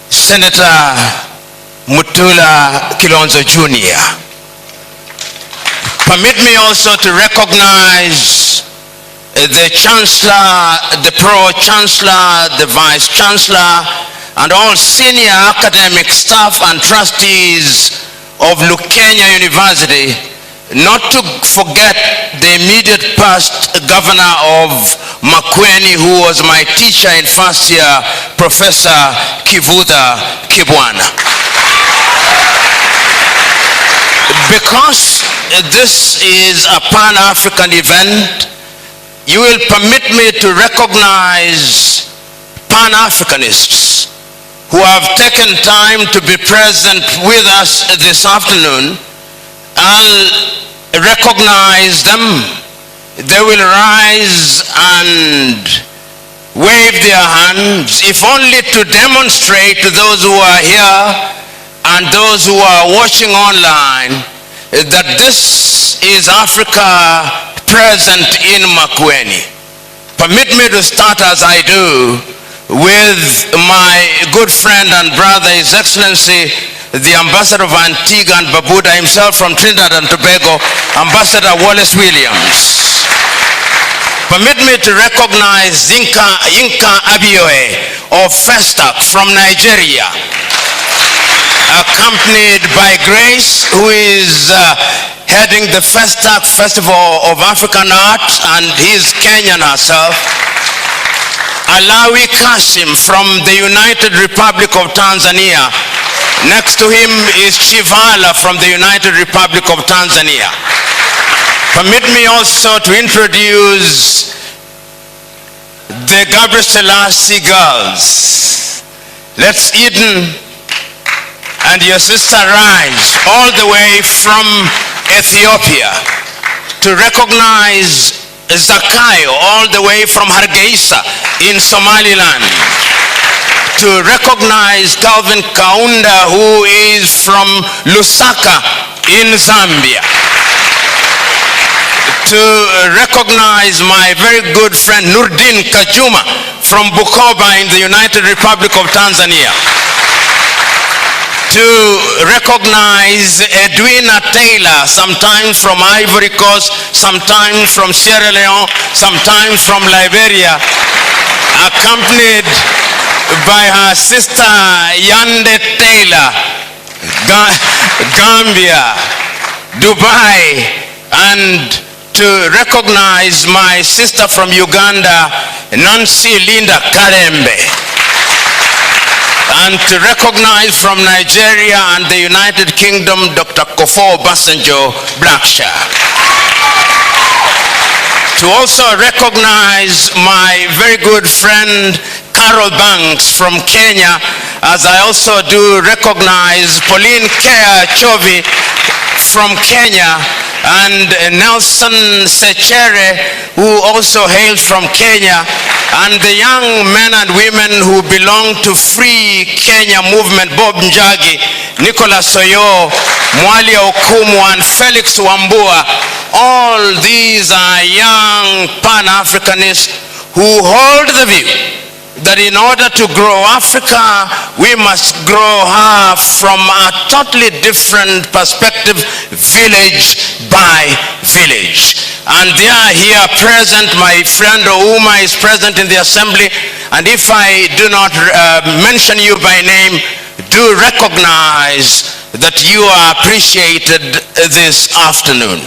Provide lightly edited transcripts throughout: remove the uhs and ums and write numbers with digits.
Senator Mutula Kilonzo Jr. Permit me also to recognize the Chancellor, the Pro-Chancellor, the Vice-Chancellor, and all senior academic staff and trustees of Lukenya University, not to forget the immediate past governor of Makwiny, who was my teacher in first year, Professor Kivuda Kibwana. Because this is a Pan-African event, you will permit me to recognize Pan-Africanists who have taken time to be present with us this afternoon. I'll recognize them. They will rise and wave their hands, if only to demonstrate to those who are here and those who are watching online that this is Africa present in Makwiny. Permit me to start as I do with my good friend and brother, His Excellency, the Ambassador of Antigua and Barbuda himself from Trinidad and Tobago, Ambassador Wallace Williams. Permit me to recognize Yinka Abioe of Festac from Nigeria, accompanied by Grace, who is heading the Festac Festival of African Art, and he's Kenyan herself. Alawi Kasim from the United Republic of Tanzania. Next to him is Chivala from the United Republic of Tanzania. Permit me also to introduce the Gabriel Selassie girls. Let's Eden and your sister rise all the way from Ethiopia, to recognize Zakayo all the way from Hargeisa in Somaliland, to recognize Calvin Kaunda, who is from Lusaka in Zambia, to recognize my very good friend Nurdin Kajuma from Bukoba in the United Republic of Tanzania, to recognize Edwina Taylor, sometimes from Ivory Coast, sometimes from Sierra Leone, sometimes from Liberia, accompanied by her sister Yande Taylor, Gambia, Dubai, and to recognize my sister from Uganda, Nancy Linda Karembe, and to recognize from Nigeria and the United Kingdom, Dr. Kofo Basanjo Blackshaw. To also recognize my very good friend, Carol Banks from Kenya, as I also do recognize Pauline Kea Chovi from Kenya, and Nelson Sechere, who also hails from Kenya, and the young men and women who belong to Free Kenya Movement, Bob Njagi, Nicholas Soyo, Mwali Okumu, and Felix Wambua. All these are young Pan-Africanists who hold the view that in order to grow Africa, we must grow her from a totally different perspective, village by village. And they are here present. My friend Ouma is present in the assembly, and if I do not mention you by name, do recognize that you are appreciated this afternoon.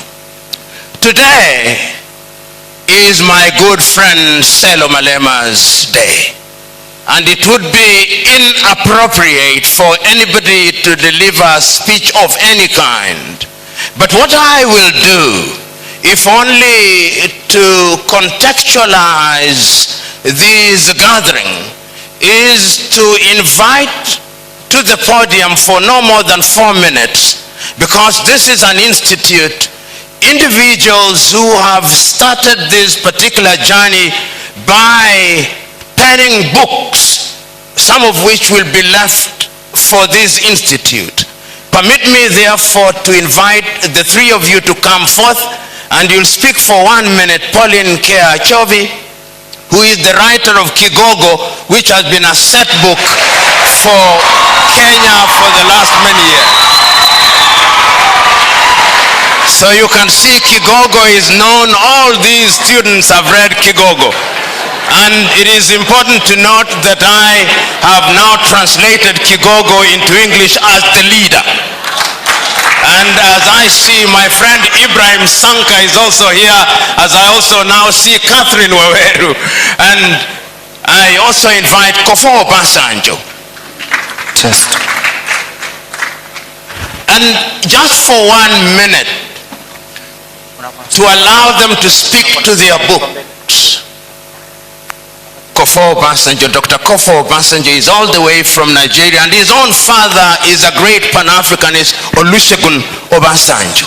Today is my good friend Selo Malema's day. And it would be inappropriate for anybody to deliver a speech of any kind. But what I will do, if only to contextualize this gathering, is to invite to the podium for no more than 4 minutes, because this is an institute, individuals who have started this particular journey by penning books, some of which will be left for this institute. Permit me therefore to invite the three of you to come forth, and you'll speak for 1 minute. Pauline Kea Chovi, who is the writer of Kigogo, which has been a set book for Kenya for the last many years. So you can see Kigogo is known. All these students have read Kigogo. And it is important to note that I have now translated Kigogo into English as the leader. And as I see my friend Ibrahim Sanka is also here, as I also now see Catherine Waweru. And I also invite Kofo Obasanjo. And just for 1 minute, to allow them to speak to their books. Kofo Obasanjo, Dr. Kofo Obasanjo is all the way from Nigeria, and his own father is a great Pan-Africanist, Olusegun Obasanjo.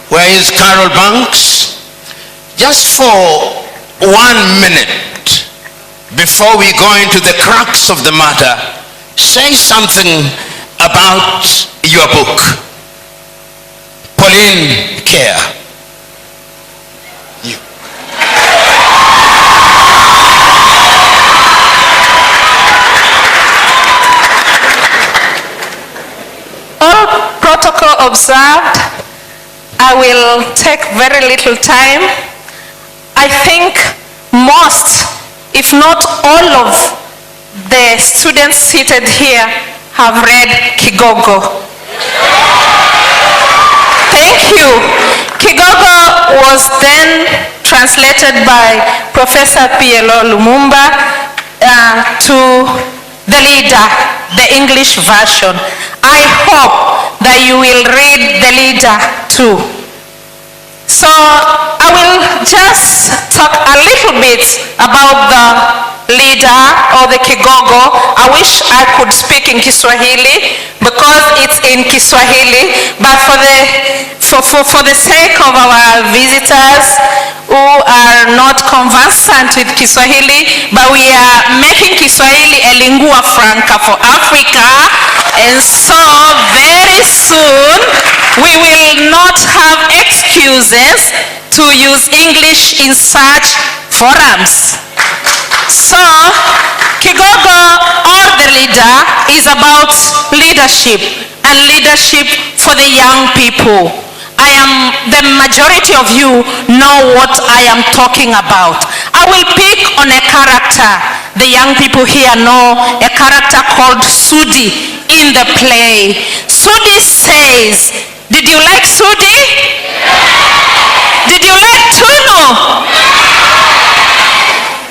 Where is Carol Banks? Just for 1 minute, before we go into the crux of the matter, say something about your book. Pauline Care. You. All protocol observed. I will take very little time. I think most, if not all of the students seated here have read Kigogo. Thank you. Kigogo was then translated by Professor P.L.O. Lumumba to the leader, the English version. I hope that you will read the leader too. So I will just talk a little bit about the leader or the Kigogo. I wish I could speak in Kiswahili because it's in Kiswahili, but for the sake of our visitors who are not conversant with Kiswahili, but we are making Kiswahili a lingua franca for Africa, and so very soon we will not have excuses to use English in such forums. So, Kigogo, or the leader, is about leadership, and leadership for the young people. The majority of you know what I am talking about. I will pick on a character. The young people here know a character called Sudi in the play. Sudi says, did you like Sudi? Did you like Tunu?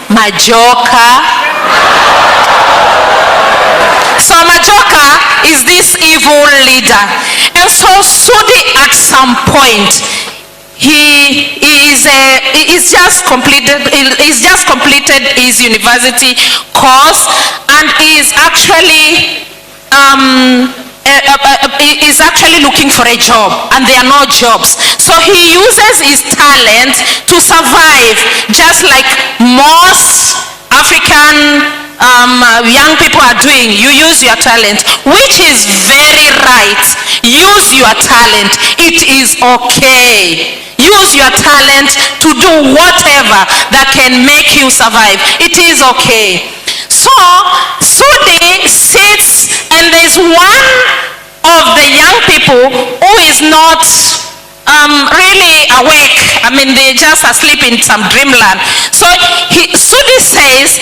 Majoka. So Majoka is this evil leader. And so Sudi at some point, he's just completed his university course, and is actually looking for a job, and there are no jobs. So he uses his talent to survive, just like most African young people are doing. You use your talent, which is very right. Use your talent. It is okay. Use your talent to do whatever that can make you survive. It is okay. So Sudi sits, and there's one of the young people who is not really awake. I mean, they're just asleep in some dreamland. So Sudi says,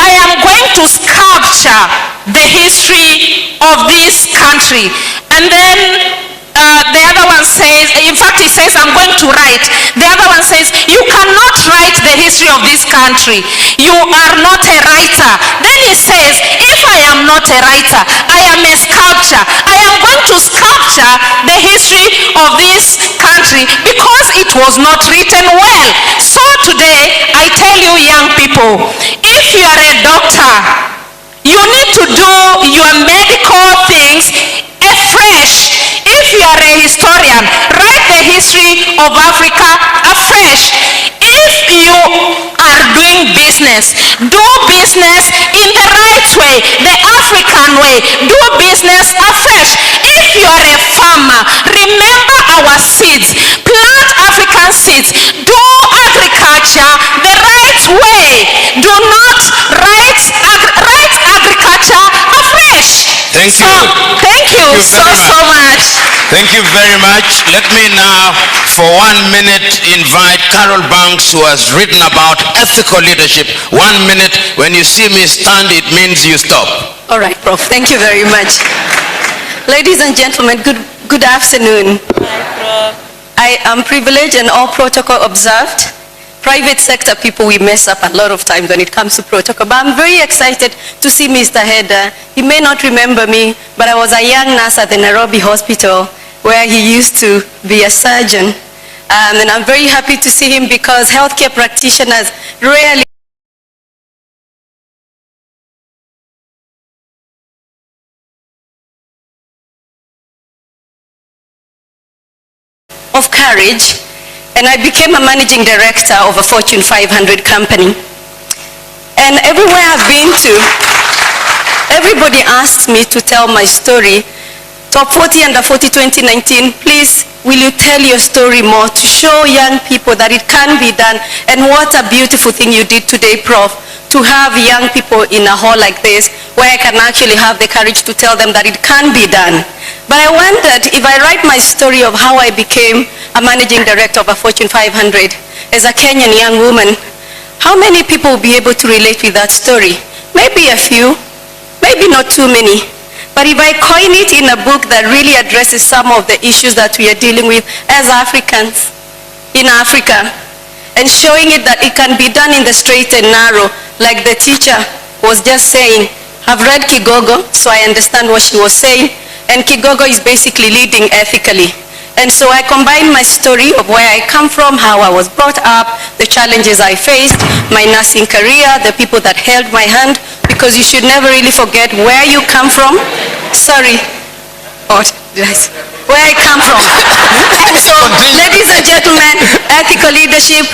I am going to sculpture the history of this country. And then the other one says, in fact he says, I'm going to write. The other one says, you cannot write the history of this country. You are not a writer. Then he says, if I am not a writer, I am a sculptor. I am going to sculpture the history of this country because it was not written well. So today, I tell you young people, if you are a doctor, you need to do your medical things afresh. If you are a historian, write the history of Africa afresh. If you are doing business, do business in the right way, the African way. Do business afresh. If you are a farmer, remember our seeds. Plant African seeds. Do so much. Thank you very much. Let me now, for 1 minute, invite Carol Banks, who has written about ethical leadership. 1 minute. When you see me stand, it means you stop. All right, Prof. Thank you very much. Ladies and gentlemen, good afternoon. Hi, Prof. I am privileged and all protocol observed. Private sector people, we mess up a lot of times when it comes to protocol, but I'm very excited to see Mr. Hedda. He may not remember me, but I was a young nurse at the Nairobi hospital where he used to be a surgeon. And I'm very happy to see him because healthcare practitioners rarely of courage, and I became a managing director of a Fortune 500 company. And everywhere I've been to, everybody asks me to tell my story. Top 40 under 40 2019, please, will you tell your story more to show young people that it can be done? And what a beautiful thing you did today, Prof, to have young people in a hall like this where I can actually have the courage to tell them that it can be done. But I wondered if I write my story of how I became a managing director of a Fortune 500 as a Kenyan young woman, how many people will be able to relate with that story? Maybe a few, maybe not too many. But if I coin it in a book that really addresses some of the issues that we are dealing with as Africans in Africa, and showing it that it can be done in the straight and narrow, like the teacher was just saying. I've read Kigogo, so I understand what she was saying, and Kigogo is basically leading ethically. And so I combined my story of where I come from, how I was brought up, the challenges I faced, my nursing career, the people that held my hand, because you should never really forget where you come from. Sorry. What did I say? Where I come from. And so, ladies and gentlemen, ethical leadership,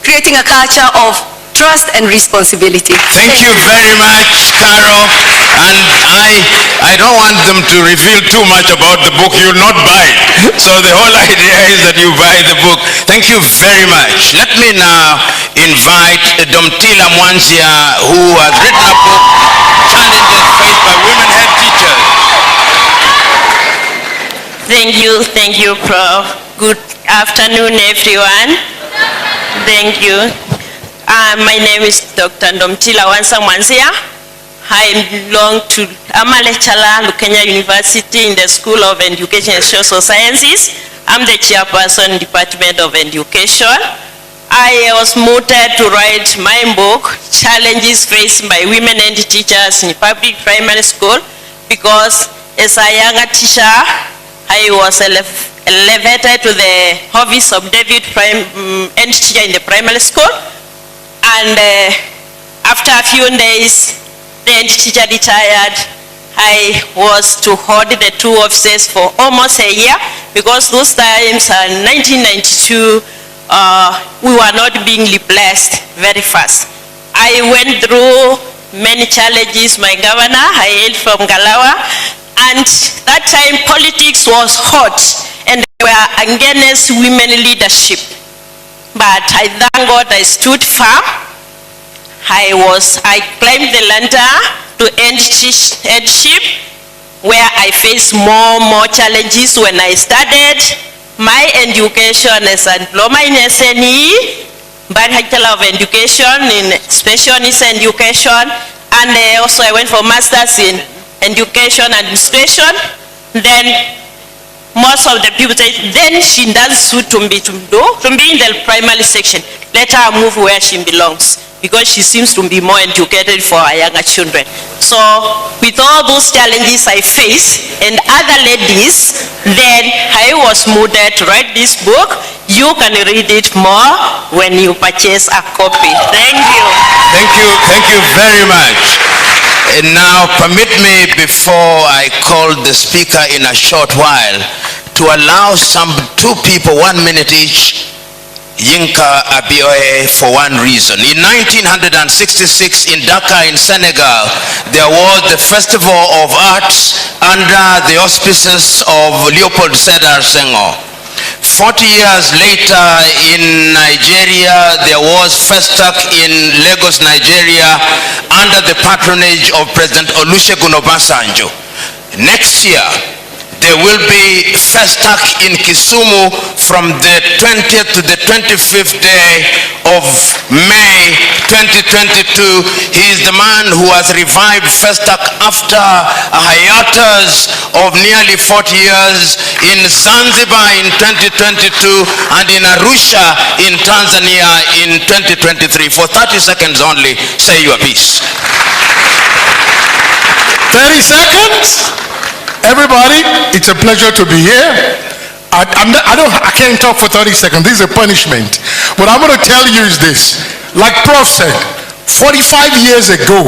creating a culture of trust and responsibility. Thank you very much, Carol. And I don't want them to reveal too much about the book. You'll not buy it. So the whole idea is that you buy the book. Thank you very much. Let me now invite Domtila Mwanzia, who has written a book, Challenges Faced by Women Head Teachers. Thank you, Prof. Good afternoon, everyone. Thank you. My name is Dr. Domtila Mwanzia. I'm a lecturer at Lukenya University in the School of Education and Social Sciences. I'm the chairperson, Department of Education. I was motivated to write my book, Challenges Faced by Women and Teachers in Public Primary School, because as a younger teacher, I was elevated to the office of David End Teacher in the primary school. And after a few days, the head teacher retired. I was to hold the two offices for almost a year, because those times in 1992, we were not being replaced very fast. I went through many challenges. My governor, I hailed from Galawa, and that time politics was hot, and they were against women leadership. But I thank God I stood firm. I climbed the ladder to headship, where I faced more challenges when I started my education as a diploma in SNE, Bachelor of Education in Special Needs Education, and also I went for Masters in Education Administration. Then most of the people say, then she does suit to be in the primary section. Let her move where she belongs, because she seems to be more educated for our younger children. So with all those challenges I face and other ladies, then I was motivated to write this book. You can read it more when you purchase a copy. Thank you. Thank you very much. And now permit me, before I call the speaker in a short while, to allow two people 1 minute each, Yinka Abioye, for one reason. In 1966 in Dakar in Senegal, there was the Festival of Arts under the auspices of Leopold Sedar Senghor. 40 years later in Nigeria, there was Festac in Lagos, Nigeria, under the patronage of President Olusegun Obasanjo. Next year, there will be Festac in Kisumu from the 20th to the 25th day of May 2022. He is the man who has revived Festac after a hiatus of nearly 40 years in Zanzibar in 2022 and in Arusha in Tanzania in 2023. For 30 seconds only, say your piece. 30 seconds? Everybody, it's a pleasure to be here. I can't talk for 30 seconds. This is a punishment. What I'm going to tell you is this. Like Prof said, 45 years ago,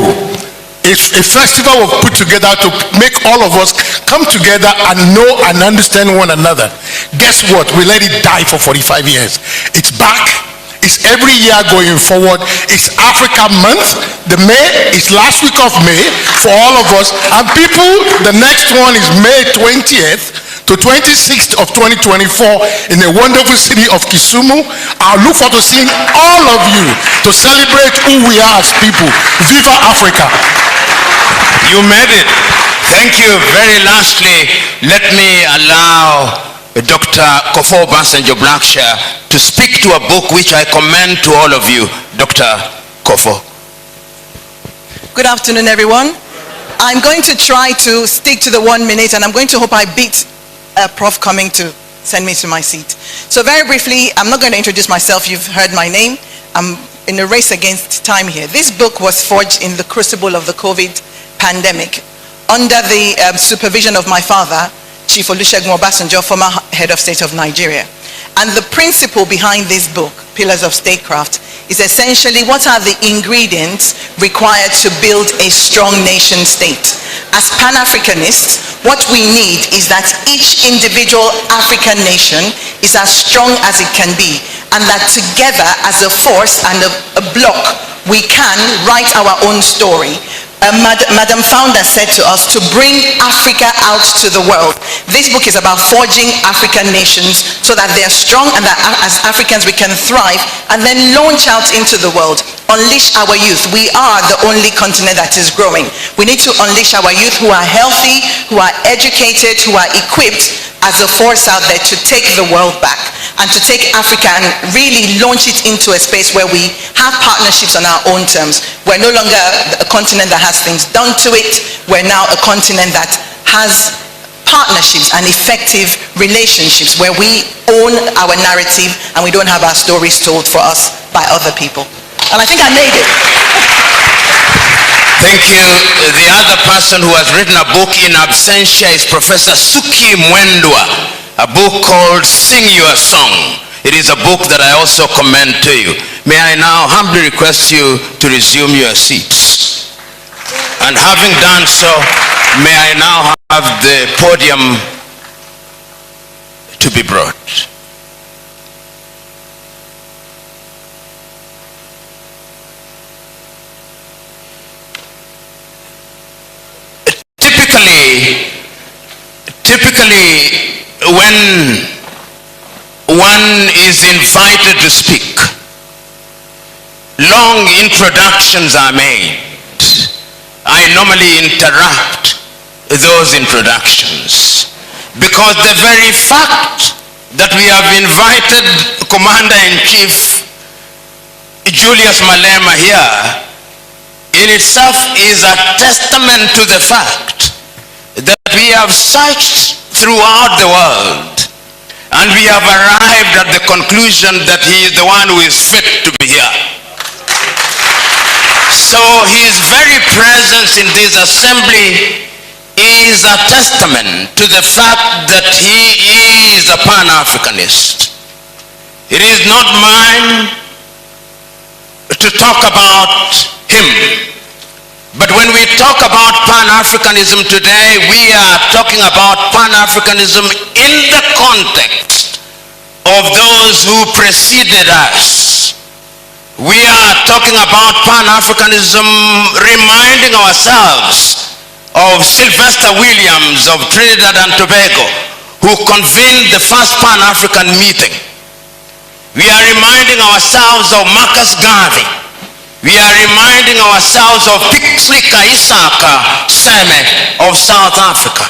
a festival was put together to make all of us come together and know and understand one another. Guess what? We let it die for 45 years. It's back. It's every year going forward. It's Africa Month. The May is last week of May for all of us. And people, the next one is May 20th to 26th of 2024 in the wonderful city of Kisumu. I look forward to seeing all of you to celebrate who we are as people. Viva Africa. You made it. Thank you. Very lastly, let me allow Dr. Kofo Obasanjo Blackshear to speak to a book which I commend to all of you. Dr. Kofo. Good afternoon, everyone. I'm going to try to stick to the 1 minute, and I'm going to hope I beat Prof coming to send me to my seat. So very briefly, I'm not going to introduce myself. You've heard my name. I'm in a race against time here. This book was forged in the crucible of the COVID pandemic under the supervision of my father, Chief Olusegun Obasanjo, former head of state of Nigeria. And the principle behind this book, Pillars of Statecraft, is essentially what are the ingredients required to build a strong nation state. As Pan-Africanists, what we need is that each individual African nation is as strong as it can be, and that together as a force and a block, we can write our own story. Madam Founder said to us to bring Africa out to the world. This book is about forging African nations so that they're strong and that as Africans we can thrive and then launch out into the world. Unleash our youth. We are the only continent that is growing. We need to unleash our youth who are healthy, who are educated, who are equipped as a force out there to take the world back and to take Africa and really launch it into a space where we have partnerships on our own terms. We're no longer a continent that has things done to it. We're now a continent that has partnerships and effective relationships where we own our narrative and we don't have our stories told for us by other people. And I think I made it. Thank you. The other person who has written a book in absentia is Professor Suki Mwendwa, a book called Sing Your Song. It is a book that I also commend to you. May I now humbly request you to resume your seats. And having done so, may I now have the podium to be brought. Typically, when one is invited to speak, long introductions are made. I normally interrupt those introductions because the very fact that we have invited Commander-in-Chief Julius Malema here in itself is a testament to the fact that we have searched throughout the world and we have arrived at the conclusion that he is the one who is fit to be here. So his very presence in this assembly is a testament to the fact that he is a Pan-Africanist. It is not mine to talk about him. But when we talk about Pan-Africanism today, we are talking about Pan-Africanism in the context of those who preceded us. We are talking about Pan-Africanism reminding ourselves of Sylvester Williams of Trinidad and Tobago, who convened the first Pan-African meeting. We are reminding ourselves of Marcus Garvey. We are reminding ourselves of Pixlika Isaka Seme of South Africa.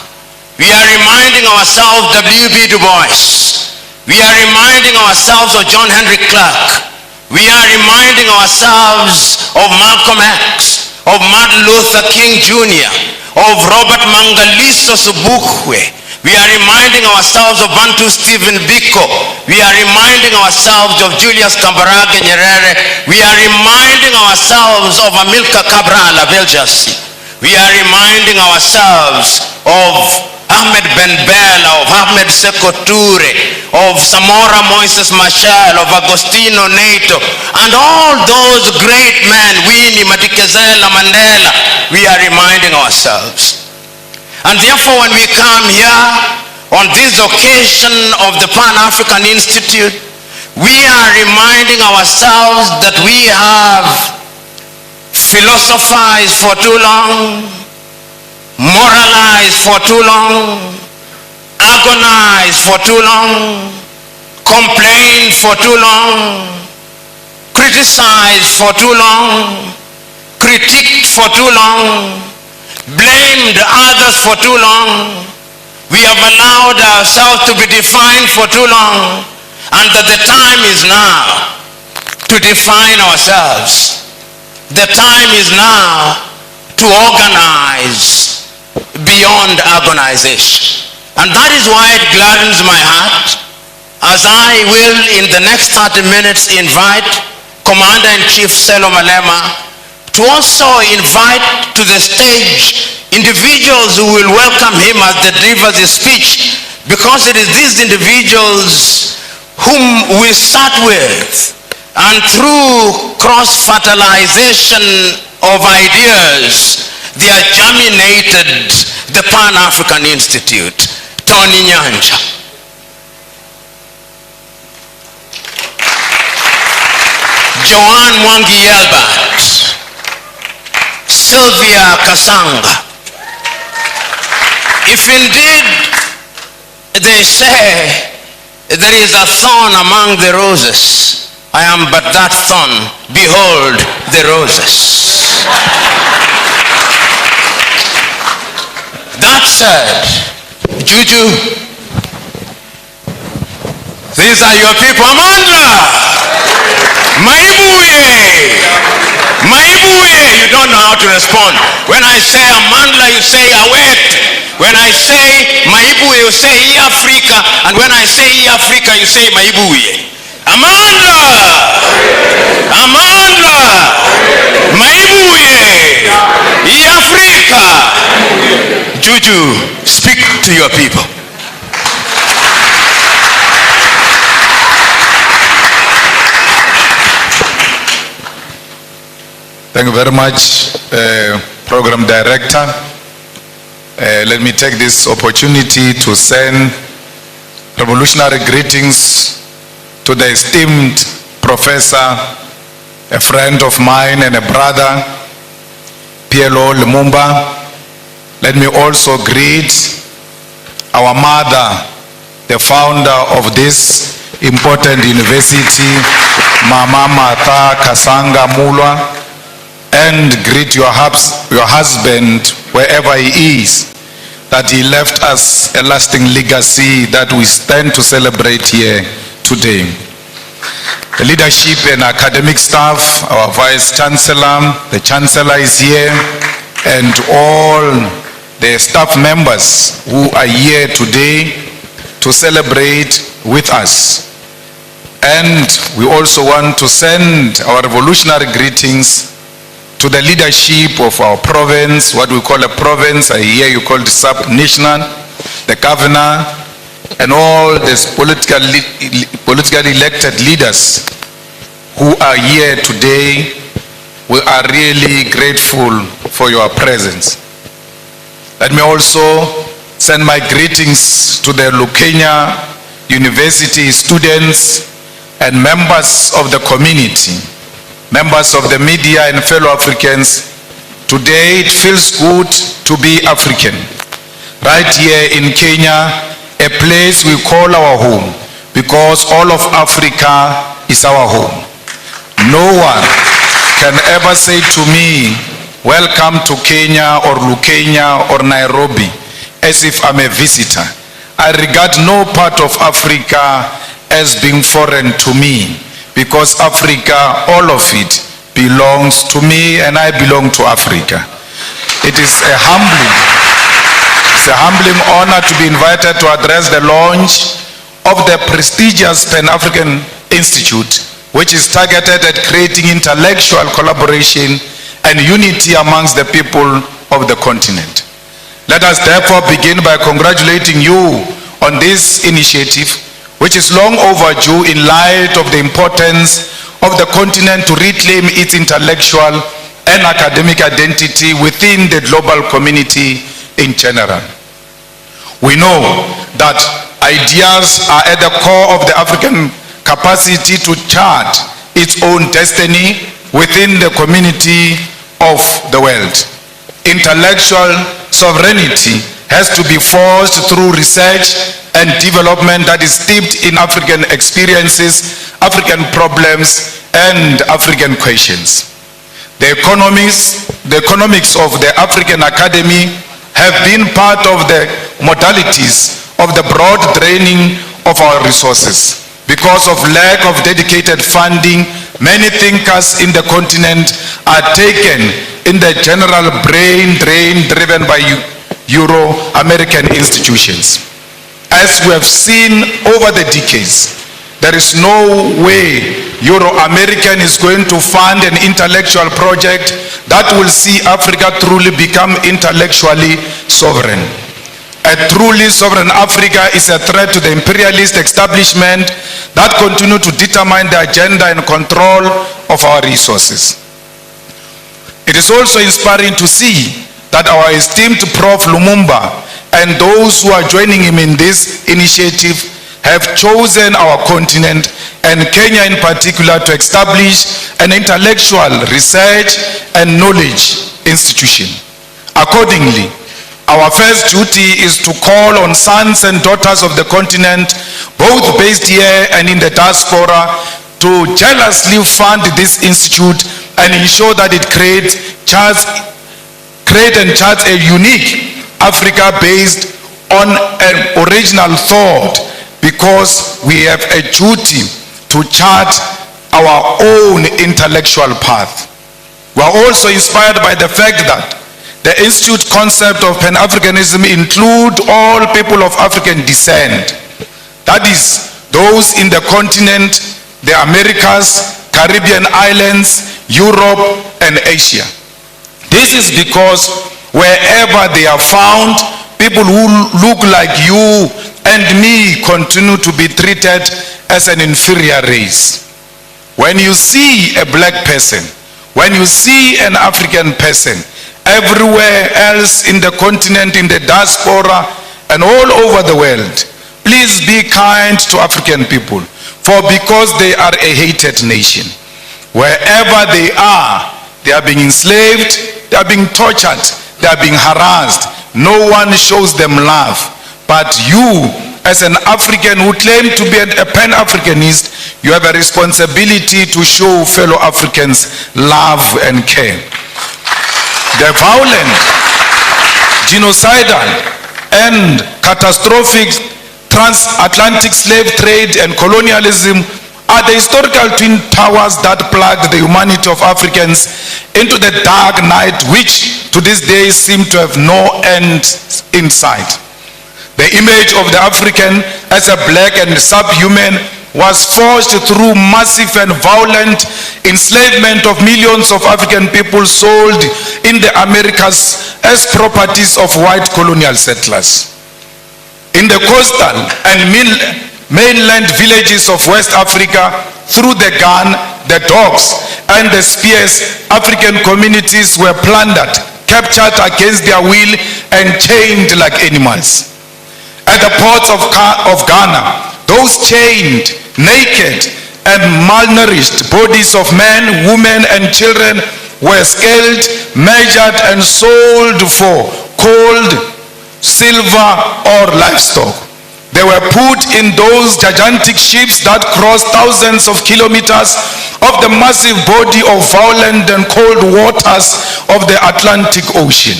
We are reminding ourselves of W.B. Du Bois. We are reminding ourselves of John Henry Clark. We are reminding ourselves of Malcolm X, of Martin Luther King Jr., of Robert Mangaliso Sobukwe. We are reminding ourselves of Bantu Stephen Biko. We are reminding ourselves of Julius Kambarage Nyerere. We are reminding ourselves of Amilcar Cabral Abel-Jassy. We are reminding ourselves of Ahmed Ben Bella, of Ahmed Sekou Toure, of Samora Moises Machel, of Agostino Neto, and all those great men, Winnie Madikizela Mandela. We are reminding ourselves. And therefore, when we come here on this occasion of the Pan-African Institute, we are reminding ourselves that we have philosophized for too long, moralized for too long, agonized for too long, complained for too long, criticized for too long, critiqued for too long, blamed others for too long. We have allowed ourselves to be defined for too long, and that the time is now to define ourselves. The time is now to organize beyond agonization. And that is why it gladdens my heart as I will in the next 30 minutes invite Commander-in-Chief Sello Malema to also invite to the stage individuals who will welcome him as he delivers his speech, because it is these individuals whom we start with, and through cross-fertilization of ideas, they are germinated the Pan-African Institute. Tony Nyanja. Joanne Mwangi Yelbert. Sylvia Kasanga. If indeed they say there is a thorn among the roses, I am but that thorn. Behold the roses. That said, Juju, these are your people. Amandla! Maibuye! Maibuye! You don't know how to respond. When I say Amandla, you say Awet. When I say Maibuye, you say Africa. And when I say Africa, you say Maibuye. Amandla! Amandla! Maibuye! Africa! Juju, speak to your people. Thank you very much, Program Director. Let me take this opportunity to send revolutionary greetings to the esteemed professor, a friend of mine and a brother, PLO Lumumba. Let me also greet our mother, the founder of this important university, Mama Martha Kasanga Mulwa, and greet your husband wherever he is, that he left us a lasting legacy that we stand to celebrate here today. The leadership and academic staff, our Vice Chancellor, the Chancellor is here, and all the staff members who are here today to celebrate with us. And we also want to send our revolutionary greetings to the leadership of our province, what we call a province, I hear you call it sub-national, the governor, and all these politically elected leaders who are here today. We are really grateful for your presence. Let me also send my greetings to the Lukenya University students and members of the community, members of the media and fellow Africans. Today it feels good to be African. Right here in Kenya, a place we call our home, because all of Africa is our home. No one can ever say to me, welcome to Kenya or Lukenya or Nairobi, as if I'm a visitor. I regard no part of Africa as being foreign to me, because Africa, all of it, belongs to me and I belong to Africa. It is a humbling honor to be invited to address the launch of the prestigious Pan-African Institute, which is targeted at creating intellectual collaboration and unity amongst the people of the continent. Let us therefore begin by congratulating you on this initiative, which is long overdue in light of the importance of the continent to reclaim its intellectual and academic identity within the global community in general. We know that ideas are at the core of the African capacity to chart its own destiny within the community of the world. Intellectual sovereignty has to be forged through research and development that is steeped in African experiences, African problems, and African questions. The economics of the African Academy have been part of the modalities of the broad draining of our resources. Because of lack of dedicated funding, many thinkers in the continent are taken in the general brain drain driven by Euro-American institutions. As we have seen over the decades, there is no way Euro-American is going to fund an intellectual project that will see Africa truly become intellectually sovereign. A truly sovereign Africa is a threat to the imperialist establishment that continue to determine the agenda and control of our resources. It is also inspiring to see that our esteemed Prof. Lumumba and those who are joining him in this initiative have chosen our continent and Kenya in particular to establish an intellectual research and knowledge institution. Accordingly, our first duty is to call on sons and daughters of the continent, both based here and in the diaspora, to jealously fund this institute and ensure that it create and charts a unique Africa based on an original thought, because we have a duty to chart our own intellectual path. We are also inspired by the fact that the institute concept of Pan-Africanism include all people of African descent. That is, those in the continent, the Americas, Caribbean islands, Europe, and Asia. This is because wherever they are found, people who look like you and me continue to be treated as an inferior race. When you see a black person, when you see an African person, everywhere else in the continent, in the diaspora, and all over the world, please be kind to African people, for because they are a hated nation. Wherever they are being enslaved, they are being tortured, they are being harassed. No one shows them love. But you, as an African who claim to be a Pan-Africanist, you have a responsibility to show fellow Africans love and care. The violent, genocidal, and catastrophic transatlantic slave trade and colonialism are the historical twin towers that plugged the humanity of Africans into the dark night, which to this day seem to have no end in sight. The image of the African as a black and subhuman was forged through massive and violent enslavement of millions of African people sold in the Americas as properties of white colonial settlers. In the coastal and mainland villages of West Africa, through the gun, the dogs, and the spears, African communities were plundered, captured against their will, and chained like animals. At the ports of Ghana, those chained, naked, and malnourished bodies of men, women, and children were scaled, measured, and sold for gold, silver, or livestock. They were put in those gigantic ships that crossed thousands of kilometers of the massive body of violent and cold waters of the Atlantic Ocean.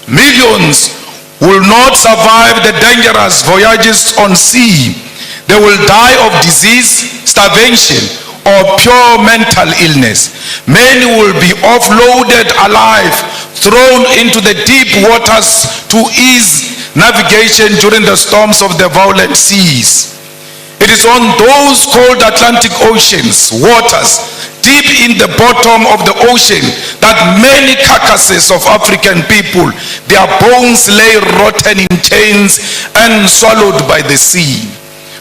Millions will not survive the dangerous voyages on sea. They will die of disease, starvation, or pure mental illness. Many will be offloaded alive, thrown into the deep waters to ease navigation during the storms of the violent seas. It is on those cold Atlantic Ocean's waters, deep in the bottom of the ocean, that many carcasses of African people, their bones lay rotten in chains and swallowed by the sea.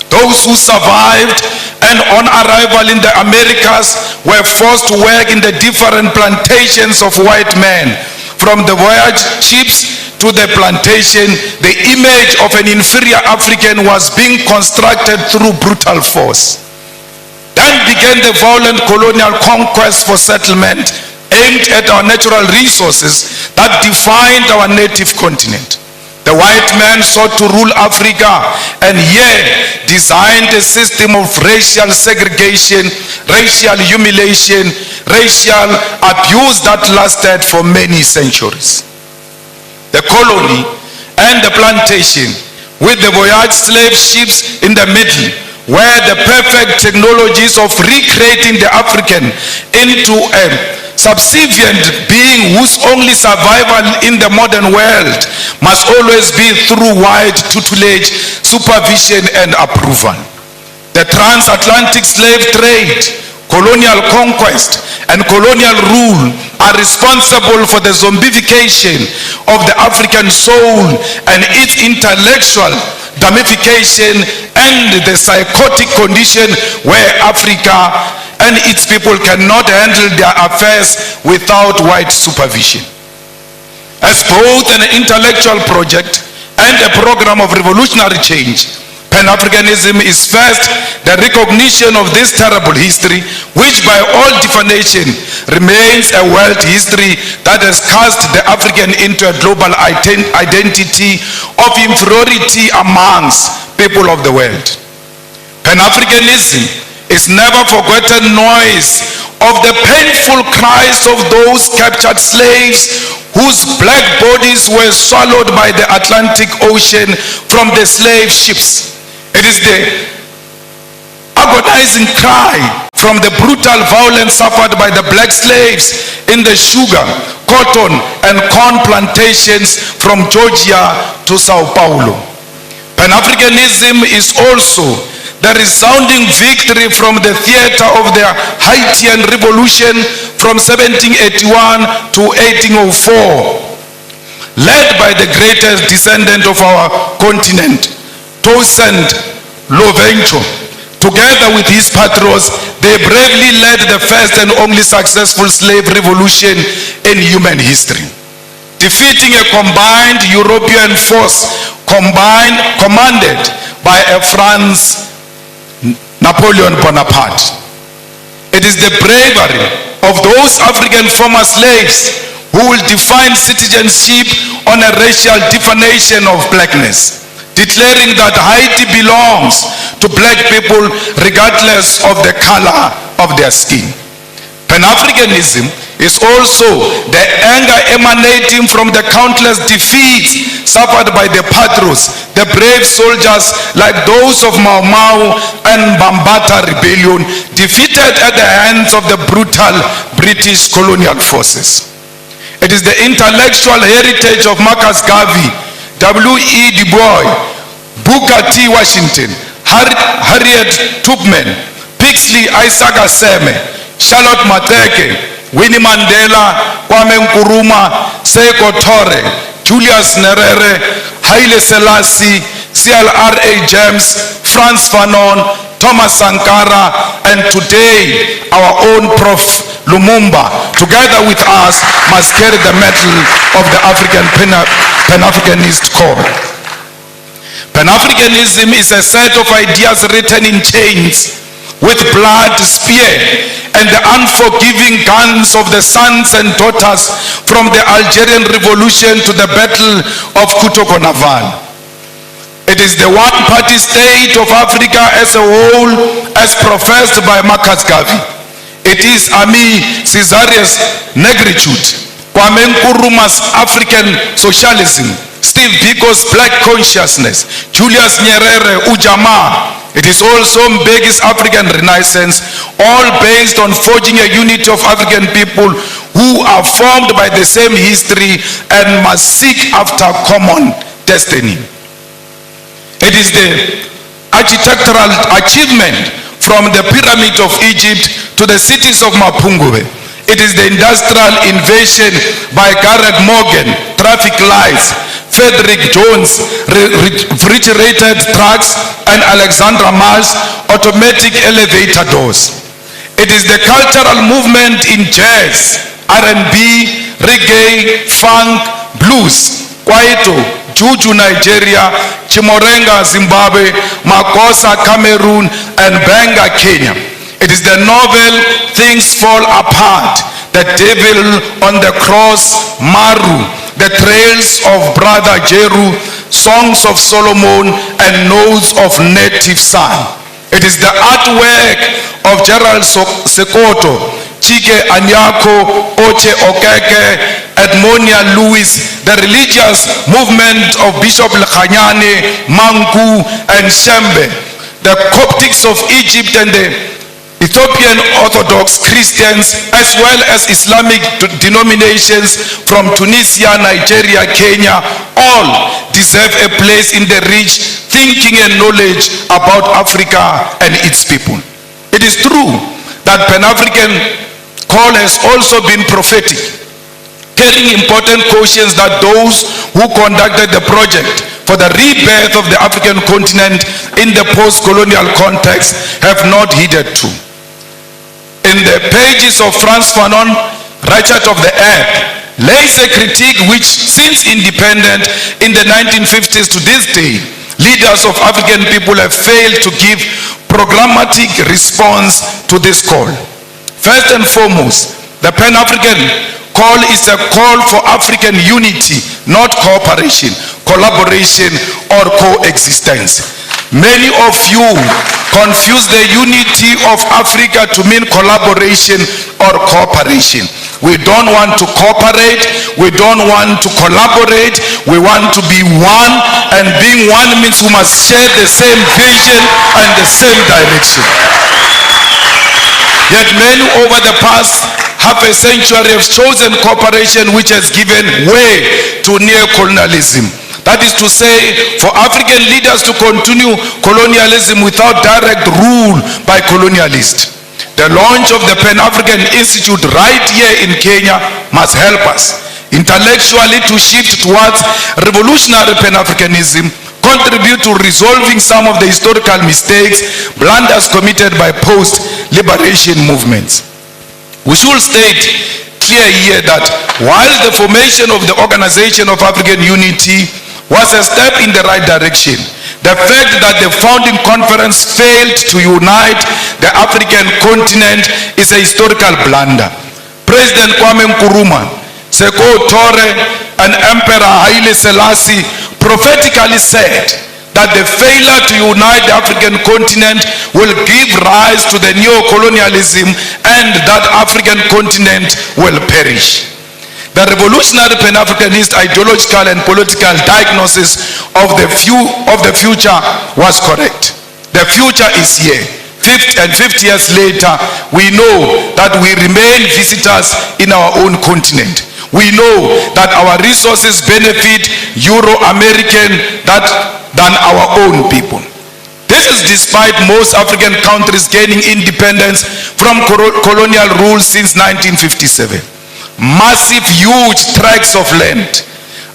Those who survived and on arrival in the Americas were forced to work in the different plantations of white men. From the voyage ships to the plantation, the image of an inferior African was being constructed through brutal force. Then began the violent colonial conquest for settlement aimed at our natural resources that defined our native continent. The white man sought to rule Africa and here designed a system of racial segregation, racial humiliation, racial abuse that lasted for many centuries. The colony and the plantation, with the voyage slave ships in the middle, were the perfect technologies of recreating the African into a subservient being whose only survival in the modern world must always be through white tutelage, supervision, and approval. The transatlantic slave trade, colonial conquest, and colonial rule are responsible for the zombification of the African soul and its intellectual damnification and the psychotic condition where Africa and its people cannot handle their affairs without white supervision. As both an intellectual project and a program of revolutionary change, Pan-Africanism is first the recognition of this terrible history, which by all definition remains a world history that has cast the African into a global identity of inferiority amongst people of the world. Pan-Africanism is never forgotten noise of the painful cries of those captured slaves whose black bodies were swallowed by the Atlantic Ocean from the slave ships. It is the agonizing cry from the brutal violence suffered by the black slaves in the sugar, cotton, and corn plantations from Georgia to Sao Paulo. Pan-Africanism is also the resounding victory from the theater of the Haitian Revolution from 1781 to 1804, led by the greatest descendant of our continent, Toussaint Louverture. Together with his patrons, they bravely led the first and only successful slave revolution in human history, defeating a combined European force commanded by a France Napoleon Bonaparte. It is the bravery of those African former slaves who will define citizenship on a racial definition of blackness, declaring that Haiti belongs to black people regardless of the color of their skin. Pan-Africanism is also the anger emanating from the countless defeats suffered by the patrons, the brave soldiers like those of Mau Mau and Bambata rebellion, defeated at the hands of the brutal British colonial forces. It is the intellectual heritage of Marcus Garvey, W.E. Du Bois, Booker T. Washington, Harriet Tubman, Pixley Isaac Aseme, Charlotte Mateke, Winnie Mandela, Kwame Nkrumah, Sekou Toure, Julius Nyerere, Haile Selassie, CLRA James, Frantz Fanon, Thomas Sankara, and today our own Prof. Lumumba, together with us, must carry the mantle of the African Pan-Africanist core. Pan-Africanism is a set of ideas written in chains with blood, spear, and the unforgiving guns of the sons and daughters from the Algerian Revolution to the Battle of Kutoko-Naval. It is the one-party state of Africa as a whole, as professed by Marcus Garvey. It is Ami Caesarius' negritude, Kwame Nkrumah's African socialism, inclusive because black consciousness, Julius Nyerere, Ujamaa, it is also Mbeki's African Renaissance, all based on forging a unity of African people who are formed by the same history and must seek after common destiny. It is the architectural achievement from the pyramid of Egypt to the cities of Mapungwe. It is the industrial invasion by Garrett Morgan, traffic lights, Frederick Jones, refrigerated trucks, and Alexandra Mars, automatic elevator doors. It is the cultural movement in jazz, R&B, reggae, funk, blues, Kwaito, Juju, Nigeria, Chimorenga, Zimbabwe, Makosa, Cameroon, and Benga, Kenya. It is the novel Things Fall Apart, The Devil on the Cross, Maru, The Trails of Brother Jeru, Songs of Solomon, and Notes of Native Son. It is the artwork of Gerald Sekoto, Chike Anyako, Oche Okeke, Edmonia Lewis, the religious movement of Bishop Lekanyane, Mangu, and Shembe, the Coptics of Egypt and the Ethiopian Orthodox Christians, as well as Islamic denominations from Tunisia, Nigeria, Kenya, all deserve a place in the rich thinking and knowledge about Africa and its people. It is true that Pan-African call has also been prophetic, carrying important cautions that those who conducted the project for the rebirth of the African continent in the post-colonial context have not heeded to. In the pages of Frantz Fanon, Ratchet of the Earth, lays a critique which, since independent in the 1950s to this day, leaders of African people have failed to give programmatic response to this call. First and foremost, the Pan-African call is a call for African unity, not cooperation, collaboration, or coexistence. Many of you confuse the unity of Africa to mean collaboration or cooperation. We don't want to cooperate, we don't want to collaborate, we want to be one, and being one means we must share the same vision and the same direction. Yet many over the past half a century have chosen cooperation which has given way to neo-colonialism. That is to say, for African leaders to continue colonialism without direct rule by colonialists. The launch of the Pan-African Institute right here in Kenya must help us intellectually to shift towards revolutionary Pan-Africanism, contribute to resolving some of the historical mistakes, blunders committed by post-liberation movements. We should state clear here that while the formation of the Organization of African Unity was a step in the right direction, the fact that the founding conference failed to unite the African continent is a historical blunder. President Kwame Nkrumah, Seko Tore, and Emperor Haile Selassie prophetically said that the failure to unite the African continent will give rise to the neo-colonialism and that African continent will perish. The revolutionary Pan-Africanist ideological and political diagnosis of the future was correct. The future is here. 50 years later, we know that we remain visitors in our own continent. We know that our resources benefit Euro-American than our own people. This is despite most African countries gaining independence from colonial rule since 1957. Massive, huge tracts of land,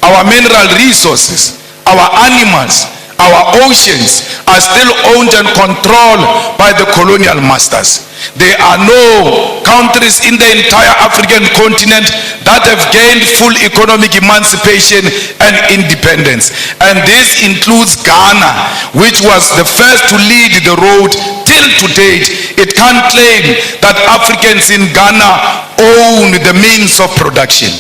our mineral resources, our animals, our oceans are still owned and controlled by the colonial masters. There are no countries in the entire African continent that have gained full economic emancipation and independence. And this includes Ghana, which was the first to lead the road. Till to date, it can't claim that Africans in Ghana own the means of production.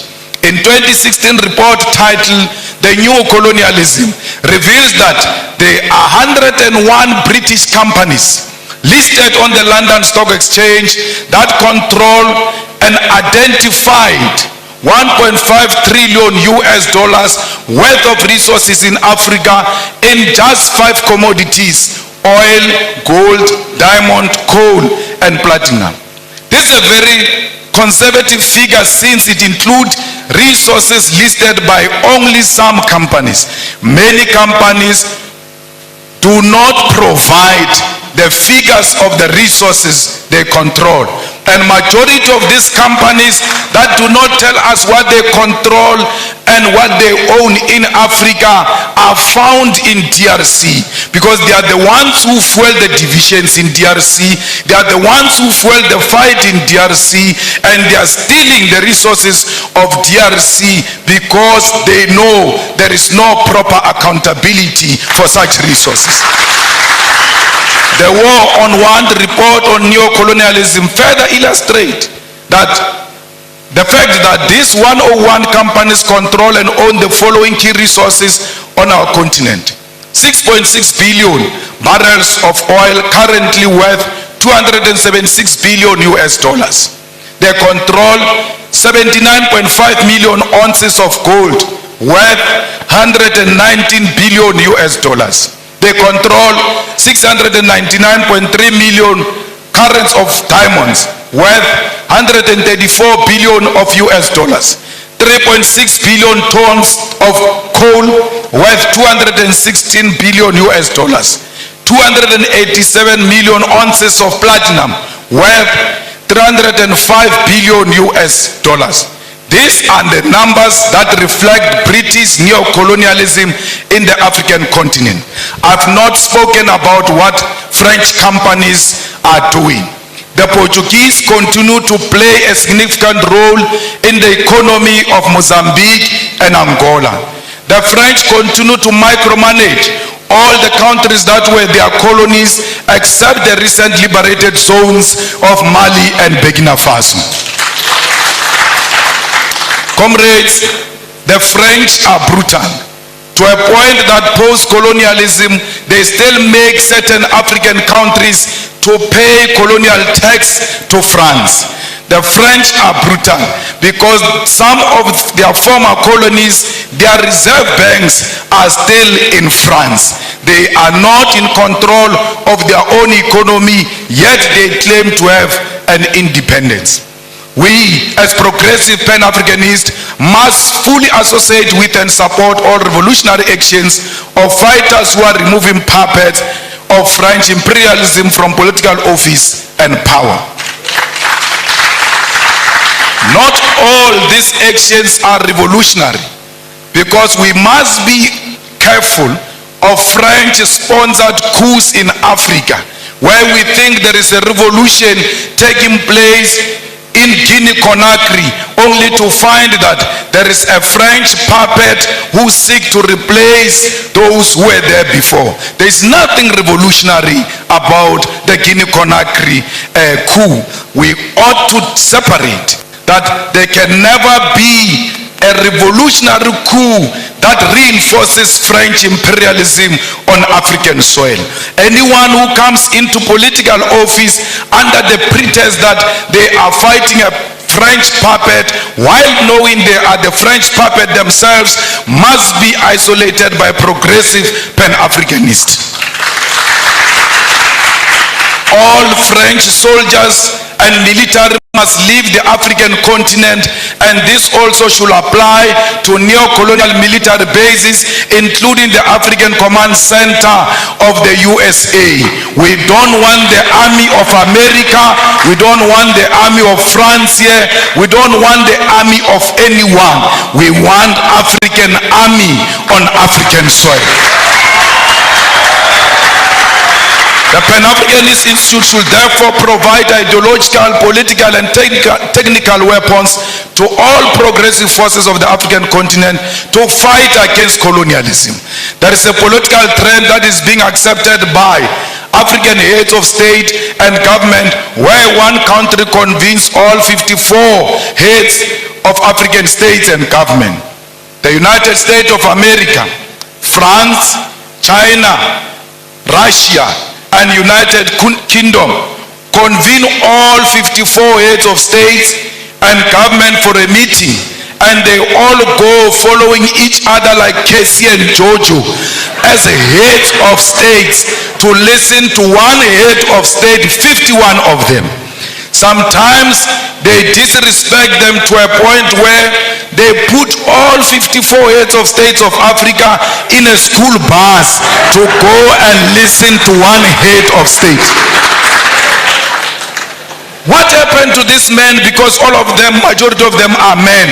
In 2016 report titled The New Colonialism reveals that there are 101 British companies listed on the London Stock Exchange that control an identified 1.5 trillion US dollars worth of resources in Africa in just 5 commodities: oil, gold, diamond, coal, and platinum. This is a very conservative figure since it includes resources listed by only some companies. Many companies do not provide the figures of the resources they control. And majority of these companies that do not tell us what they control and what they own in Africa are found in DRC, because they are the ones who fuel the divisions in DRC, they are the ones who fuel the fight in DRC, and they are stealing the resources of DRC because they know there is no proper accountability for such resources. The War on Want report on neocolonialism further illustrates that the fact that these 101 companies control and own the following key resources on our continent: 6.6 billion barrels of oil, currently worth 276 billion US dollars. They control 79.5 million ounces of gold, worth 119 billion US dollars. They control 699.3 million carats of diamonds, worth 134 billion of US dollars. 3.6 billion tons of coal, worth 216 billion US dollars. 287 million ounces of platinum, worth 305 billion US dollars. These are the numbers that reflect British neocolonialism in the African continent. I've not spoken about what French companies are doing. The Portuguese continue to play a significant role in the economy of Mozambique and Angola. The French continue to micromanage all the countries that were their colonies, except the recent liberated zones of Mali and Burkina Faso. Comrades, the French are brutal to a point that post-colonialism, they still make certain African countries to pay colonial tax to France. The French are brutal because some of their former colonies, their reserve banks are still in France. They are not in control of their own economy, yet they claim to have an independence. We, as progressive Pan-Africanists, must fully associate with and support all revolutionary actions of fighters who are removing puppets of French imperialism from political office and power. Not all these actions are revolutionary, because we must be careful of French-sponsored coups in Africa, where we think there is a revolution taking place in Guinea-Conakry, only to find that there is a French puppet who seeks to replace those who were there before. There is nothing revolutionary about the Guinea-Conakry coup. We ought to separate that there can never be a revolutionary coup that reinforces French imperialism on African soil. Anyone who comes into political office under the pretense that they are fighting a French puppet while knowing they are the French puppet themselves must be isolated by progressive Pan-Africanists. All French soldiers and military must leave the African continent, and this also should apply to neo-colonial military bases, including the African Command Center of the USA. We don't want the army of America, we don't want the army of France here, we don't want the army of anyone. We want African army on African soil. The Pan-Africanist Institute should therefore provide ideological, political, and technical weapons to all progressive forces of the African continent to fight against colonialism. There is a political trend that is being accepted by African heads of state and government, where one country convenes all 54 heads of African states and government. The United States of America, France, China, Russia, and United Kingdom convene all 54 heads of states and government for a meeting and they all go following each other like Casey and Jojo as heads of states to listen to one head of state, 51 of them. Sometimes they disrespect them to a point where they put all 54 heads of states of Africa in a school bus to go and listen to one head of state. What happened to these men? Because all of them, majority of them are men.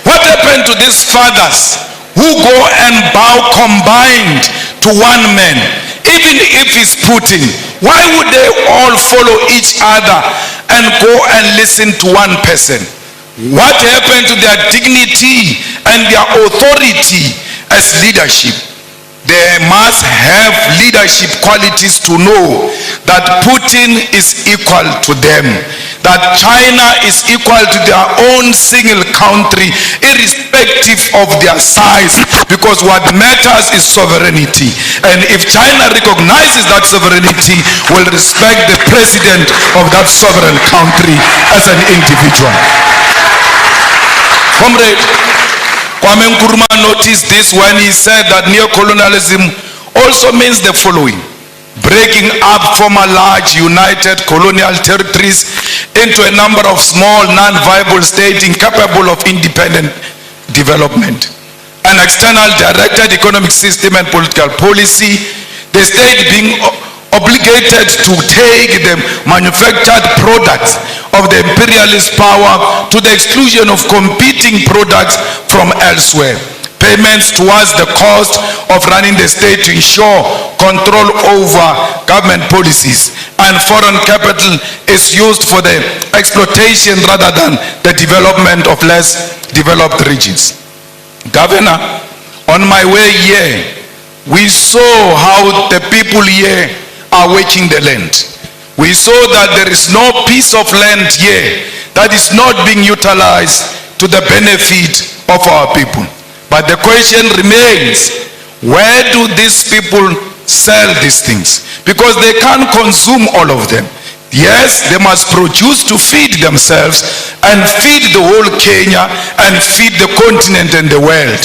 What happened to these fathers who go and bow combined to one man? Even if he's Putin, why would they all follow each other and go and listen to one person? What happened to their dignity and their authority as leadership? They must have leadership qualities to know that Putin is equal to them, that China is equal to their own single country, irrespective of their size, because what matters is sovereignty. And if China recognizes that sovereignty, will respect the president of that sovereign country as an individual. Comrade Kwame Nkrumah noticed this when he said that neocolonialism also means the following: breaking up former large united colonial territories into a number of small non-viable states incapable of independent development. An external directed economic system and political policy, the state being obligated to take the manufactured products of the imperialist power to the exclusion of competing products from elsewhere. Payments towards the cost of running the state to ensure control over government policies, and foreign capital is used for the exploitation rather than the development of less developed regions. Governor, on my way here, we saw how the people here are working the land. We saw that there is no piece of land here that is not being utilized to the benefit of our people. But the question remains, where do these people sell these things? Because they can't consume all of them. Yes, they must produce to feed themselves and feed the whole Kenya and feed the continent and the world.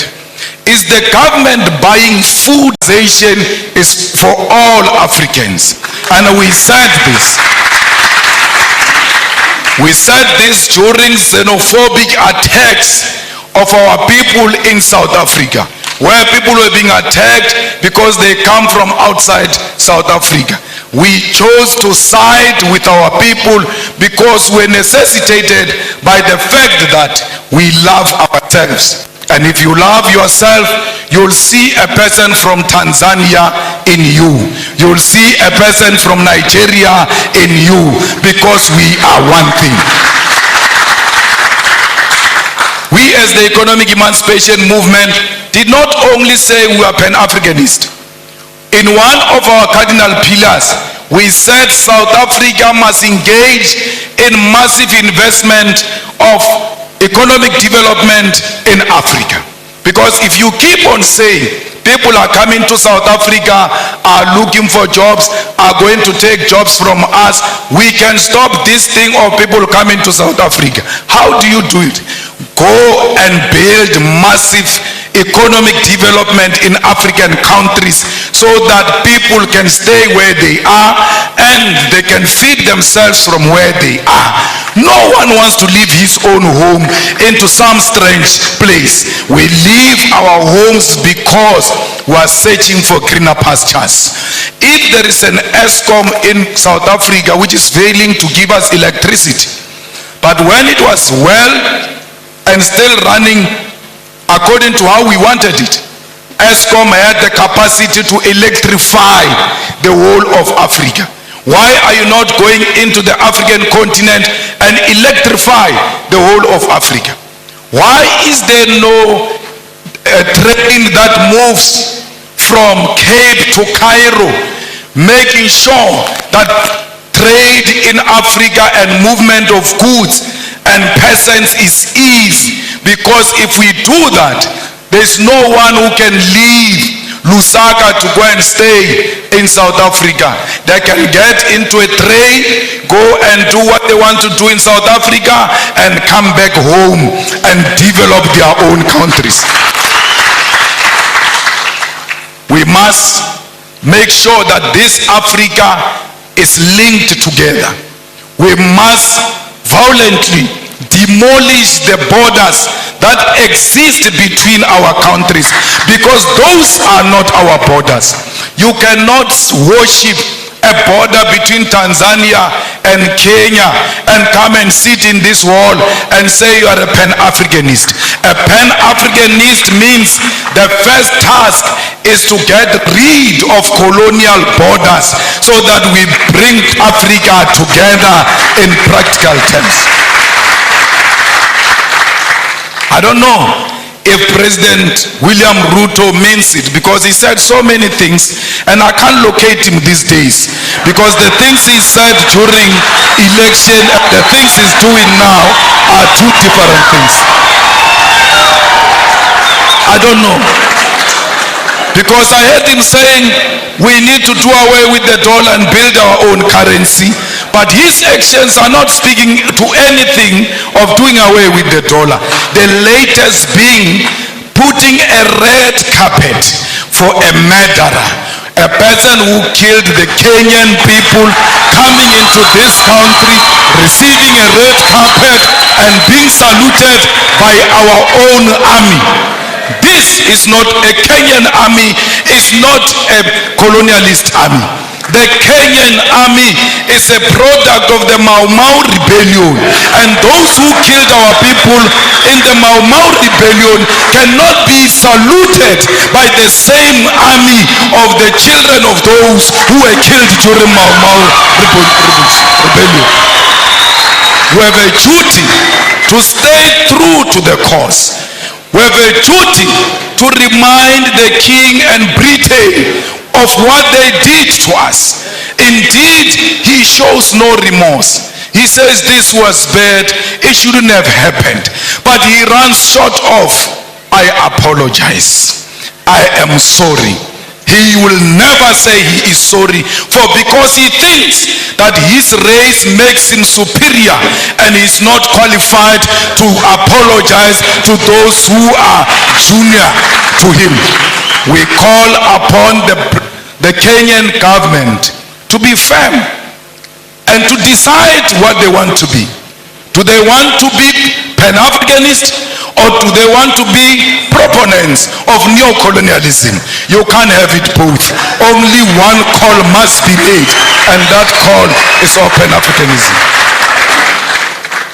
Is the government buying food? Is for all Africans. And we said this. We said this during xenophobic attacks of our people in South Africa, where people were being attacked because they come from outside South Africa. We chose to side with our people because we're necessitated by the fact that we love ourselves. And if you love yourself, you'll see a person from Tanzania in you. You'll see a person from Nigeria in you, because we are one thing. We as the economic emancipation movement did not only say we are Pan-Africanist. In one of our cardinal pillars, we said South Africa must engage in massive investment of economic development in Africa. Because if you keep on saying people are coming to South Africa, are looking for jobs, are going to take jobs from us, we can stop this thing of people coming to South Africa. How do you do it? Go and build massive economic development in African countries so that people can stay where they are and they can feed themselves from where they are. No one wants to leave his own home into some strange place. We leave our homes because we are searching for greener pastures. If there is an ESCOM in South Africa which is failing to give us electricity, but when it was well and still running according to how we wanted it, ESCOM had the capacity to electrify the whole of Africa. Why are you not going into the African continent and electrify the whole of Africa? Why is there no train that moves from Cape to Cairo, making sure that trade in Africa and movement of goods and peasants is easy? Because if we do that, there's no one who can leave Lusaka to go and stay in South Africa. They can get into a train, go and do what they want to do in South Africa, and come back home and develop their own countries. We must make sure that this Africa is linked together. We must violently demolish the borders that exist between our countries, because those are not our borders. You cannot worship a border between Tanzania and Kenya and come and sit in this hall and say you are a Pan-Africanist. A Pan-Africanist means the first task is to get rid of colonial borders so that we bring Africa together in practical terms. I don't know if President William Ruto means it, because he said so many things and I can't locate him these days, because the things he said during election and the things he's doing now are two different things. I don't know, because I heard him saying we need to do away with the dollar and build our own currency, but his actions are not speaking to anything of doing away with the dollar. The latest being putting a red carpet for a murderer, a person who killed the Kenyan people, coming into this country, receiving a red carpet and being saluted by our own army. This is not a Kenyan army, it's not a colonialist army. The Kenyan army is a product of the Mau Mau rebellion, and those who killed our people in the Mau Mau rebellion cannot be saluted by the same army of the children of those who were killed during Mau Mau rebellion. We have a duty to stay true to the cause. We have a duty to remind the King and Britain of what they did to us. Indeed, he shows no remorse. He says this was bad, it shouldn't have happened. But he runs short of, I apologize, I am sorry. He will never say he is sorry, for because he thinks that his race makes him superior and is not qualified to apologize to those who are junior to him. We call upon the Kenyan government to be firm and to decide what they want to be. Do they want to be Pan-Africanist, or do they want to be proponents of neo-colonialism? You can't have it both. Only one call must be made, and that call is of Pan-Africanism.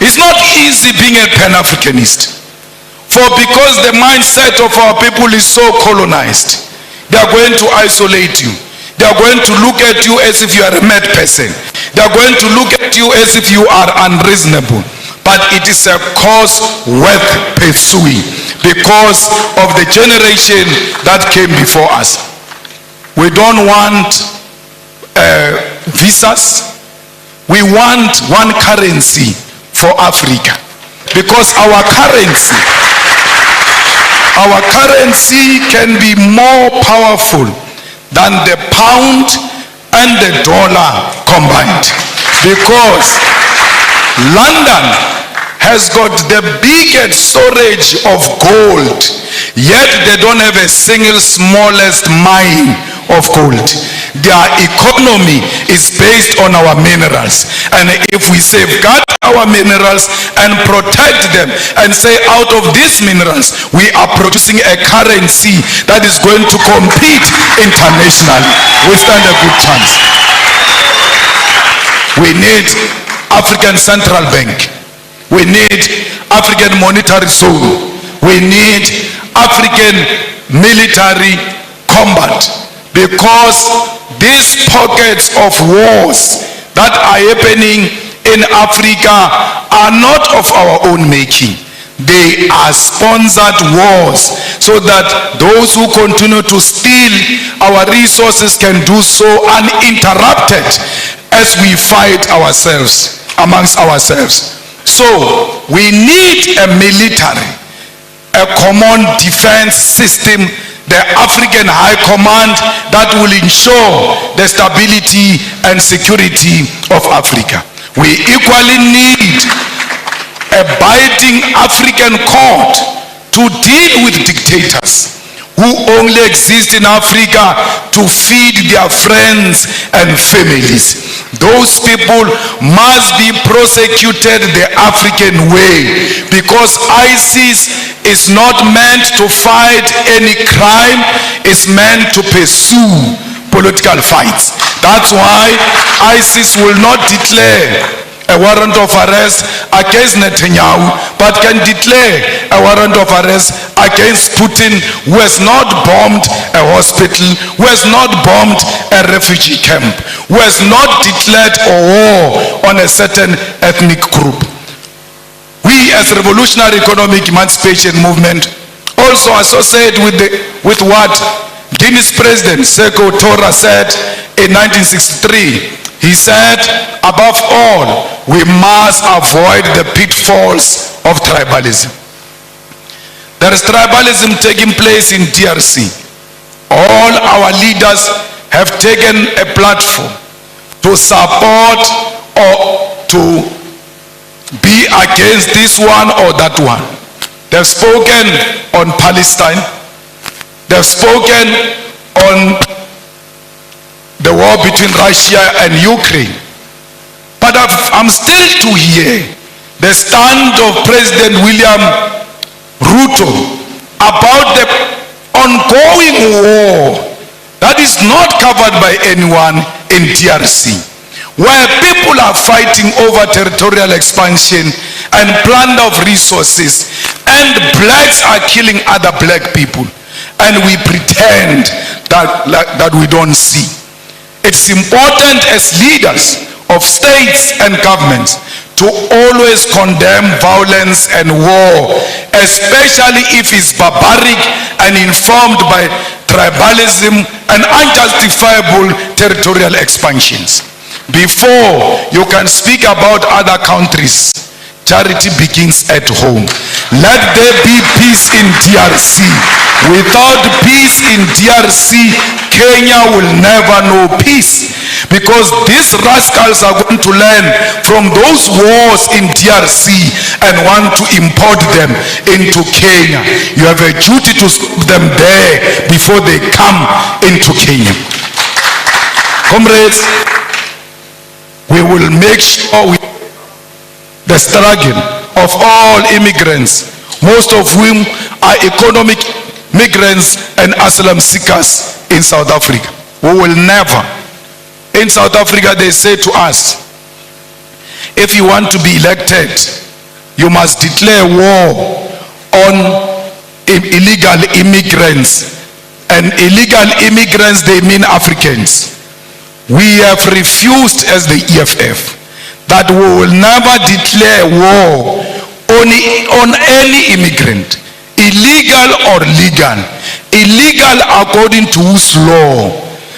It's not easy being a Pan-Africanist, for because the mindset of our people is so colonized, they are going to isolate you. They are going to look at you as if you are a mad person. They are going to look at you as if you are unreasonable. But it is a cause worth pursuing because of the generation that came before us. We don't want visas. We want one currency for Africa, because our currency can be more powerful than the pound and the dollar combined, because London has got the biggest storage of gold, yet they don't have a single smallest mine of gold. Their economy is based on our minerals, and if we safeguard our minerals and protect them and say out of these minerals we are producing a currency that is going to compete internationally, we stand a good chance. We need African Central Bank. We need African Monetary Zone. We need African military combat, because these pockets of wars that are happening in Africa are not of our own making. They are sponsored wars so that those who continue to steal our resources can do so uninterrupted as we fight ourselves, amongst ourselves. So we need a military, a common defense system the African High Command that will ensure the stability and security of Africa. We equally need a biting African court to deal with dictators who only exist in Africa to feed their friends and families. Those people must be prosecuted the African way, because ISIS is not meant to fight any crime, it's meant to pursue political fights. That's why ISIS will not declare a warrant of arrest against Netanyahu, but can declare a warrant of arrest against Putin, who has not bombed a hospital, who has not bombed a refugee camp, who has not declared a war on a certain ethnic group. We as Revolutionary Economic Emancipation Movement also associate with what Guinea's President Sekou Touré said in 1963. He said, above all, we must avoid the pitfalls of tribalism. There is tribalism taking place in DRC. All our leaders have taken a platform to support or to be against this one or that one. They've spoken on Palestine. They've spoken on the war between Russia and Ukraine. But I'm still to hear the stand of President William RUTO about the ongoing war that is not covered by anyone in DRC, where people are fighting over territorial expansion and plunder of resources, and blacks are killing other black people, and we pretend that we don't see. It's important as leaders of states and governments to always condemn violence and war, especially if it's barbaric and informed by tribalism and unjustifiable territorial expansions. Before you can speak about other countries, charity begins at home. Let there be peace in DRC. Without peace in DRC, Kenya will never know peace, because these rascals are going to learn from those wars in DRC and want to import them into Kenya. You have a duty to stop them there before they come into Kenya. Comrades, we will make sure the struggle of all immigrants, most of whom are economic migrants and asylum seekers in South Africa. We will never. In South Africa, they say to us, if you want to be elected, you must declare war on illegal immigrants. And illegal immigrants, they mean Africans. We have refused as the EFF that we will never declare war on any immigrant, illegal or legal. Illegal according to whose law?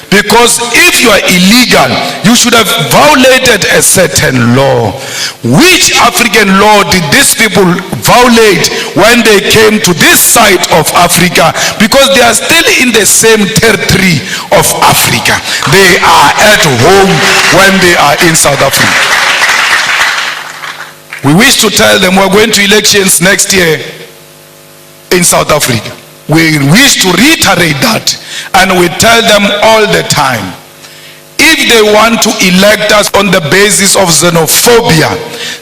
Because if you are illegal, you should have violated a certain law. Which African law did these people violate when they came to this side of Africa? Because they are still in the same territory of Africa. They are at home when they are in South Africa. We wish to tell them we're going to elections next year in South Africa. We wish to reiterate that, and we tell them all the time, if they want to elect us on the basis of xenophobia,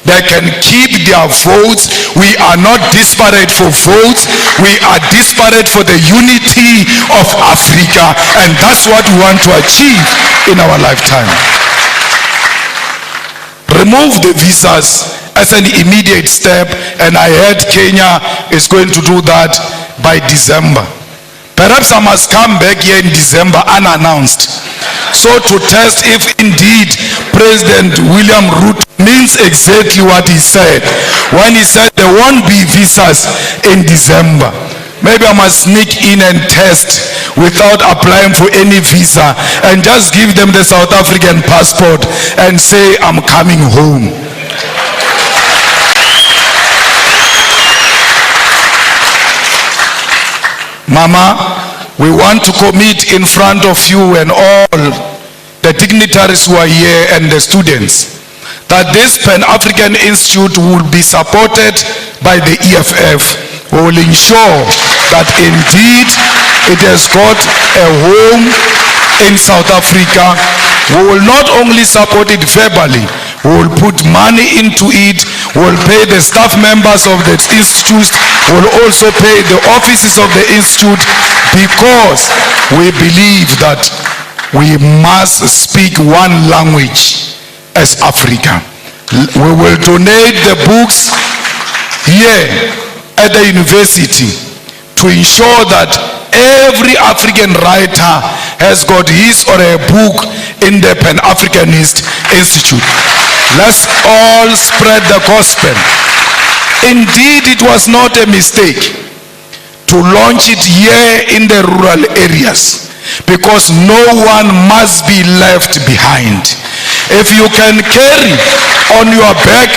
they can keep their votes. We are not disparate for votes. We are disparate for the unity of Africa, and that's what we want to achieve in our lifetime. Remove the visas as an immediate step, and I heard Kenya is going to do that by December. Perhaps I must come back here in December unannounced, so to test if indeed President William RUTO means exactly what he said when he said there won't be visas in December. Maybe I must sneak in and test without applying for any visa and just give them the South African passport and say I'm coming home. Mama, we want to commit in front of you and all the dignitaries who are here and the students that this Pan-African Institute will be supported by the EFF. We will ensure that indeed it has got a home in South Africa. We will not only support it verbally, we will put money into it, we will pay the staff members of the institute, we will also pay the offices of the institute, because we believe that we must speak one language as Africa. We will donate the books here at the university to ensure that every African writer has got his or her book in the Pan-Africanist Institute. Let's all spread the gospel. Indeed, it was not a mistake to launch it here in the rural areas, because no one must be left behind. If you can carry on your back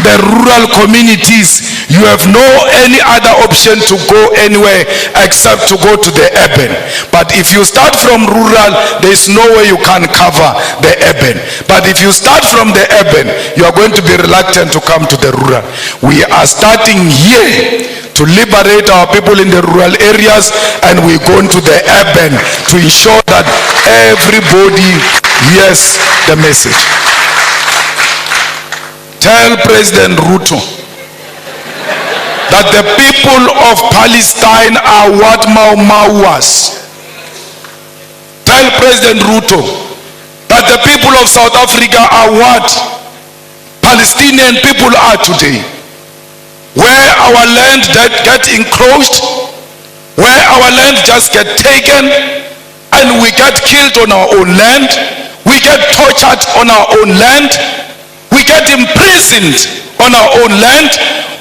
the rural communities, you have no any other option to go anywhere except to go to the urban. But if you start from rural, there is no way you can cover the urban. But if you start from the urban, you are going to be reluctant to come to the rural. We are starting here to liberate our people in the rural areas, and we're going to the urban to ensure that everybody hears the message. Tell President RUTO that the people of Palestine are what Mau was. Tell President RUTO that the people of South Africa are what Palestinian people are today. Where our land get encroached, where our land just get taken, and we get killed on our own land, we get tortured on our own land, we get imprisoned on our own land.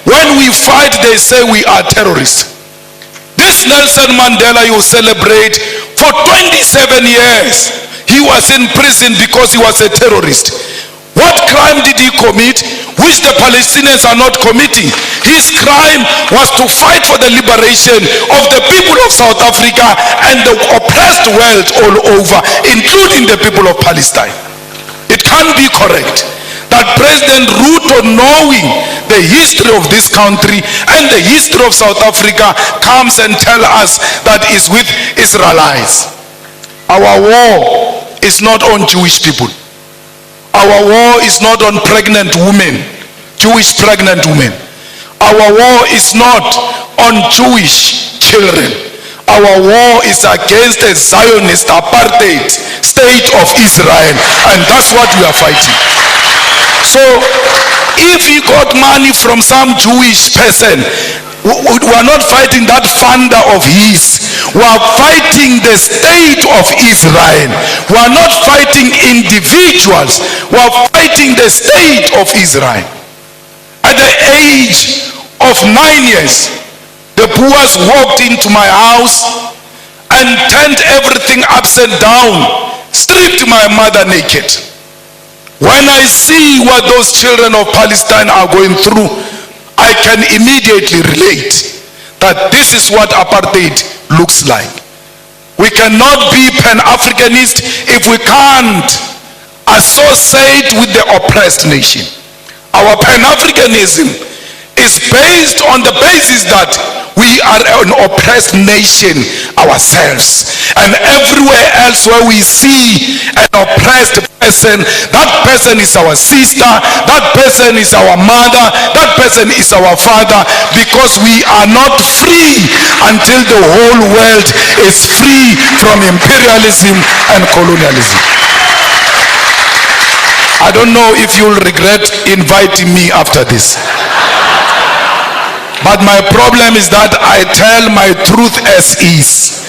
When we fight, they say we are terrorists. This Nelson Mandela you celebrate, for 27 years he was in prison because he was a terrorist. What crime did he commit which the Palestinians are not committing? His crime was to fight for the liberation of the people of South Africa and the oppressed world all over, including the people of Palestine. It can't be correct that President RUTO, knowing the history of this country and the history of South Africa, comes and tells us that it's with Israelites. Our war is not on Jewish people. Our war is not on pregnant women, Jewish pregnant women. Our war is not on Jewish children. Our war is against a Zionist apartheid state of Israel, and that's what we are fighting. So if he got money from some Jewish person, we are not fighting that funder of his. We are fighting the state of Israel. We are not fighting individuals. We are fighting the state of Israel. At the age of 9 years, the Boers walked into my house and turned everything upside down, stripped my mother naked. When I see what those children of Palestine are going through, I can immediately relate that this is what apartheid looks like. We cannot be Pan-Africanist if we can't associate with the oppressed nation. Our Pan-Africanism is based on the basis that we are an oppressed nation ourselves, and everywhere else where we see an oppressed person, that person is our sister, that person is our mother, that person is our father, because we are not free until the whole world is free from imperialism and colonialism. I don't know if you'll regret inviting me after this. But my problem is that I tell my truth as is,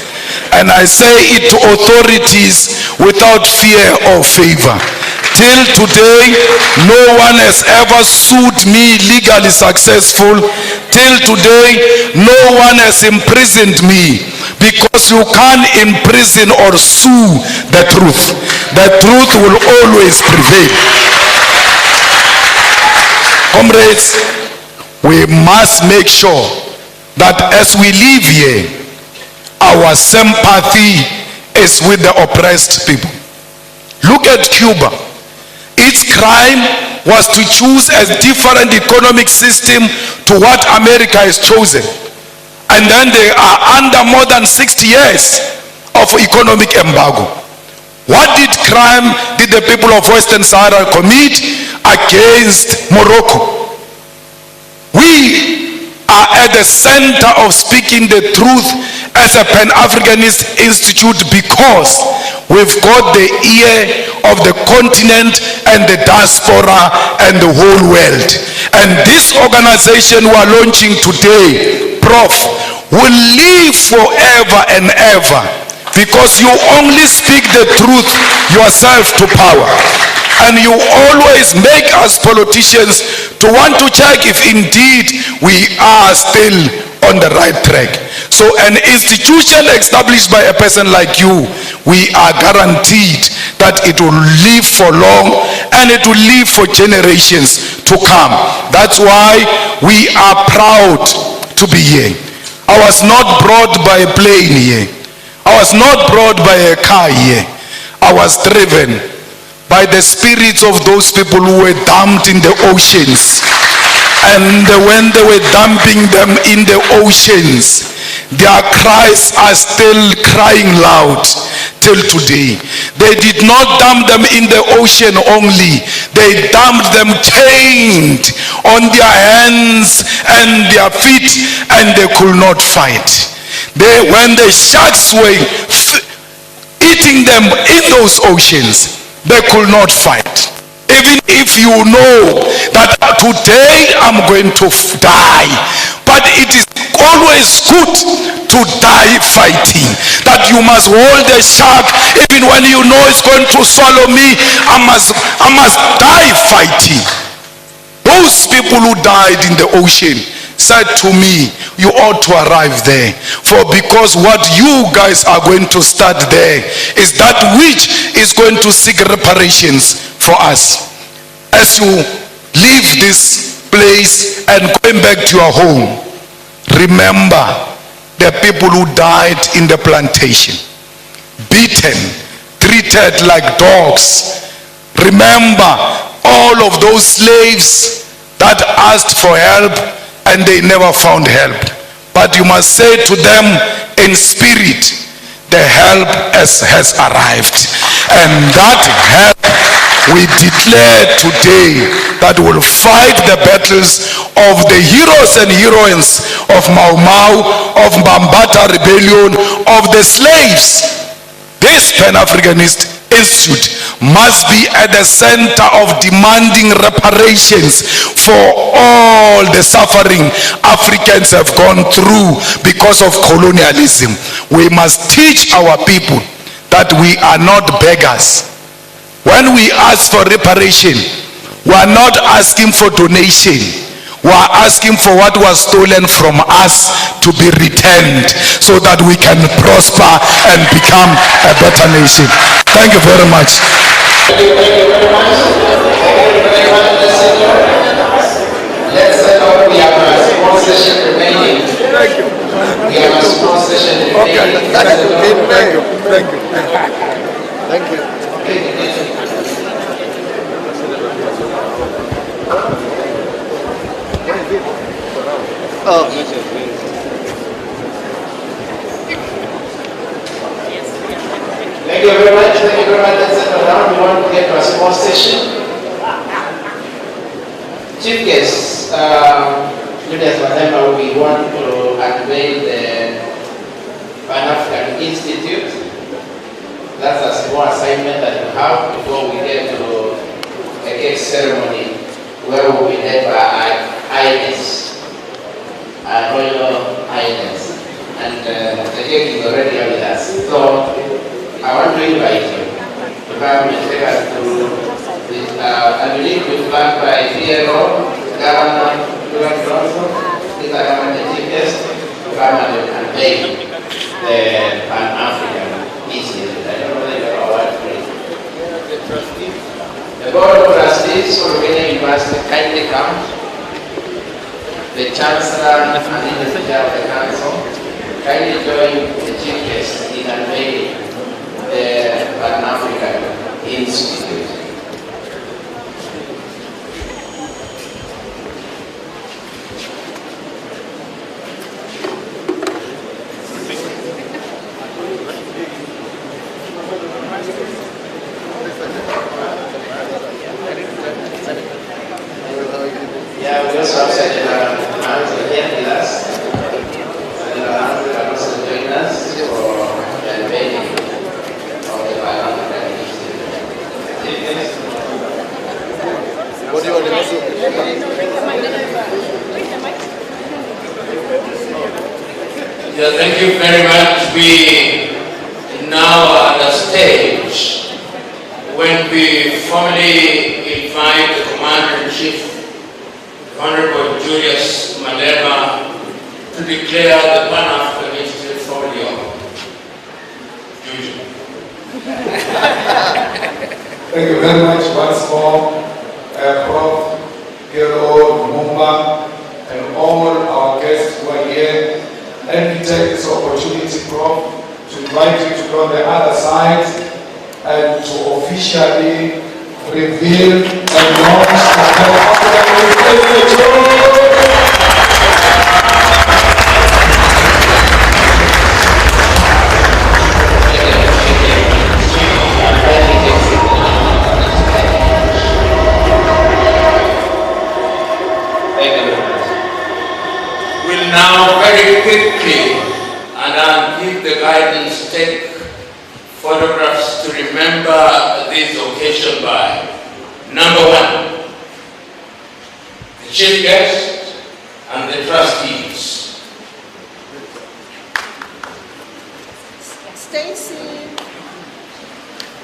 and I say it to authorities without fear or favor. Till today, no one has ever sued me legally successful. Till today, no one has imprisoned me, because you can't imprison or sue the truth. The truth will always prevail. Comrades, we must make sure that as we live here, our sympathy is with the oppressed people. Look at Cuba. Its crime was to choose a different economic system to what America has chosen. And then they are under more than 60 years of economic embargo. What crime did the people of Western Sahara commit against Morocco? We are at the center of speaking the truth as a Pan-Africanist institute because we've got the ear of the continent and the diaspora and the whole world. And this organization we are launching today, Prof, will live forever and ever because you only speak the truth yourself to power. And you always make us politicians to want to check if indeed we are still on the right track. So an institution established by a person like you, we are guaranteed that it will live for long and it will live for generations to come. That's why we are proud to be here. I was not brought by a plane here. I was not brought by a car here. I was driven by the spirits of those people who were dumped in the oceans. And when they were dumping them in the oceans, their cries are still crying loud till today. They did not dump them in the ocean only. They dumped them chained on their hands and their feet, and they could not fight. When the sharks were eating them in those oceans, they could not fight. Even if you know that today I'm going to die, but it is always good to die fighting. That you must hold the shark even when you know it's going to swallow me. I must die fighting. Those people who died in the ocean said to me, you ought to arrive there. For because what you guys are going to start there is that which is going to seek reparations for us. As you leave this place and going back to your home, remember the people who died in the plantation, beaten, treated like dogs. Remember all of those slaves that asked for help and they never found help. But you must say to them in spirit, the help has arrived. And that help we declare today that will fight the battles of the heroes and heroines of Mau Mau, of Bambata rebellion, of the slaves. This Pan-Africanist Institute must be at the center of demanding reparations for all the suffering Africans have gone through because of colonialism. We must teach our people that we are not beggars. When we ask for reparation, we are not asking for donation. We are asking for what was stolen from us to be returned so that we can prosper and become a better nation. Thank you very much. Thank you very much. Let's set up. We have a small session remaining. Thank you. We have a small session remaining. Okay. Thank you. Thank you. Thank you. Oh. Thank you very much. Thank you very much. Let's settle down. We want to get to a small session. Chief guests, Julius, we want to unveil the Pan-African Institute. That's a small assignment that we have before we get to a cake ceremony where we will be led by our Highness, our Royal Highness. And the cake is already with us. So I want to invite you to come and take us through this. I believe we flagged by PLO, Governor, Julius also. These are government chief guests to come and unveil the Pan-African Institute. I don't know whether you know what it is. The Board of Trustees for Lukenya University kindly come. The Chancellor and the Secretary of the Council, kindly join the chief guest in unveiling the Pan-African Institute. Yeah, we also have Senator here with us. Senator Hans can also join us for the unveiling of the Pan-African Institute. What do you want to do? Yeah, thank you very much. We now are at a stage when we formally invite the Commander-in-Chief, Honorable Julius Malema, to declare the Pan-African Institute formally open. Julius. Thank you very much once more, Prof. Gero, Lumumba, and all our guests who are here. Let me take this opportunity, Prof, to invite you to go on the other side and to officially reveal and launch the Pan-African Institute. We'll now very quickly, and I'll give the guidance, take photographs to remember this occasion by. Number one, the chief guest and the trustees. Stacy,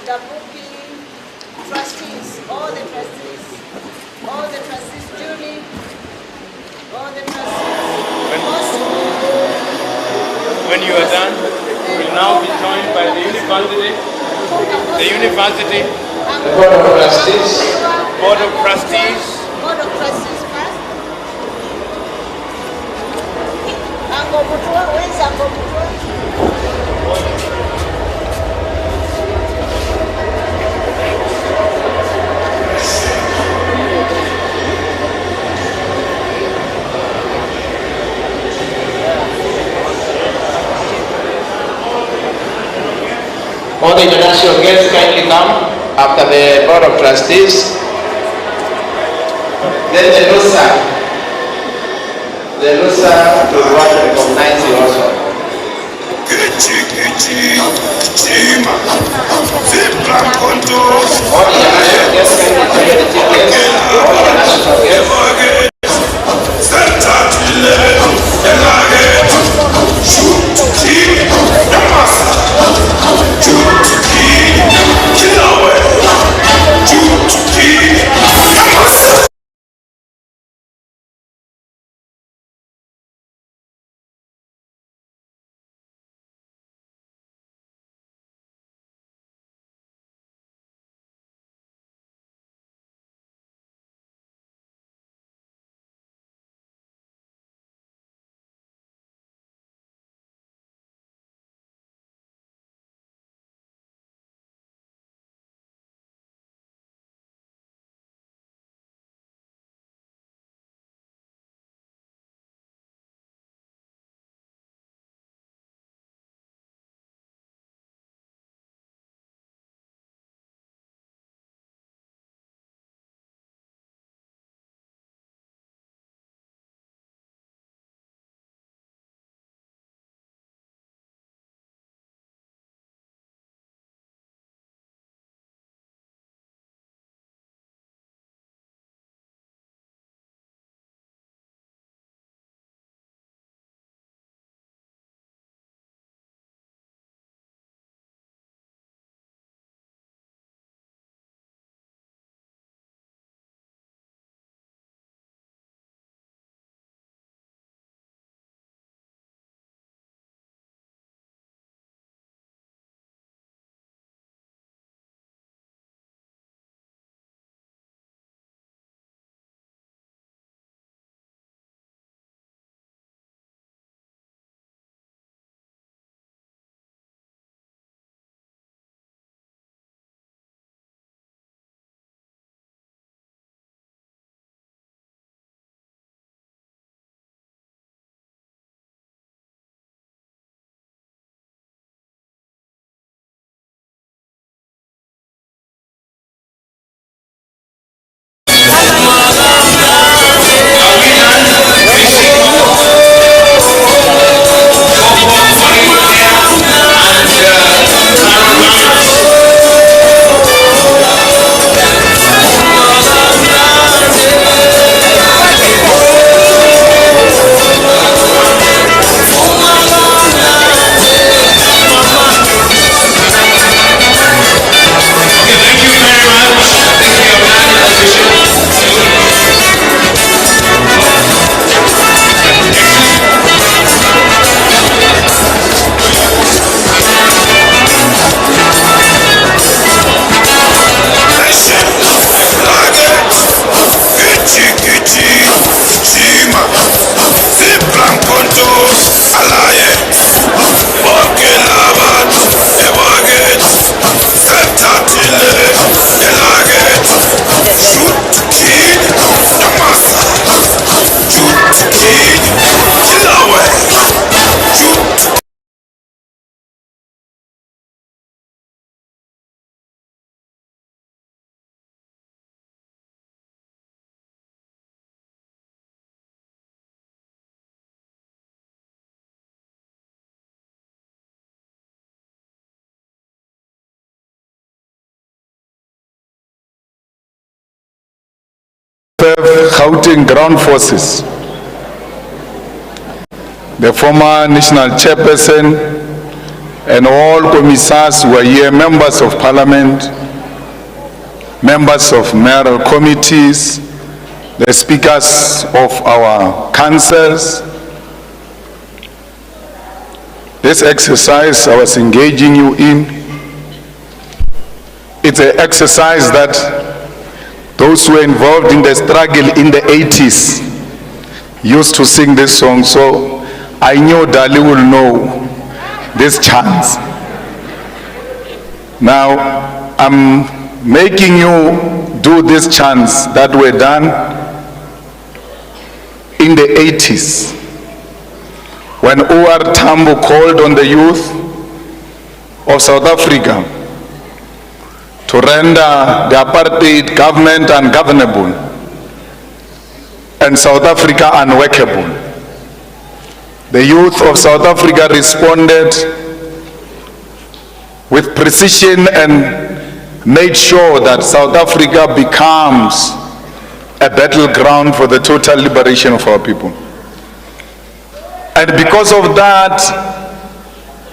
WP, trustees, all the trustees, Julie, all the trustees. When you are done, we'll now be joined by the university, The Board of Trustees, Board of Trustees first. Uncle Mutua, where's Uncle Mutua? all the international guests kindly come after the Board of Trustees. Then the LUSA will want to recognize you also. All the international guests kindly join the chief guests. All the international guests. Gauteng Ground Forces, the former national chairperson, and all commissars who are here, members of parliament, members of mayoral committees, the speakers of our councils. This exercise I was engaging you in, it's an exercise that those who were involved in the struggle in the 80s used to sing this song, so I knew Dali will know this chance. Now, I'm making you do this chants that were done in the 80s when O.R. Tambo called on the youth of South Africa to render the apartheid government ungovernable and South Africa unworkable. The youth of South Africa responded with precision and made sure that South Africa becomes a battleground for the total liberation of our people. And because of that,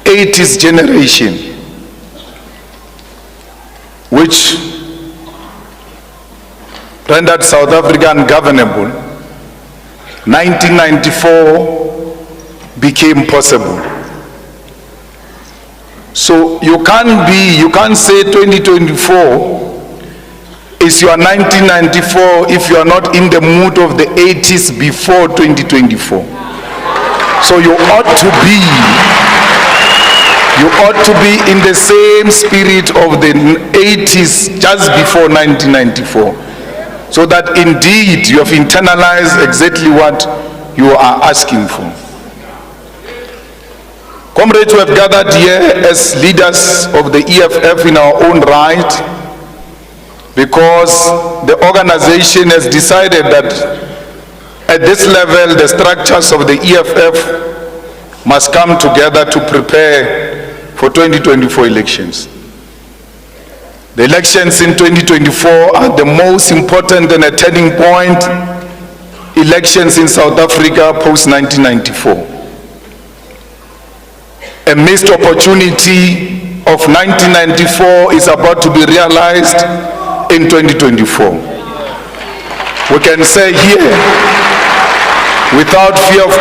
80s generation, which rendered South Africa ungovernable, 1994 became possible. So you can't say 2024 is your 1994 if you are not in the mood of the 80s before 2024. So you ought to be in the same spirit of the 80s just before 1994. So that indeed you have internalized exactly what you are asking for. Comrades, who have gathered here as leaders of the EFF in our own right, because the organization has decided that at this level the structures of the EFF must come together to prepare for 2024 elections. The elections in 2024 are the most important and a turning point elections in South Africa post-1994. A missed opportunity of 1994 is about to be realized in 2024. We can say here, without fear of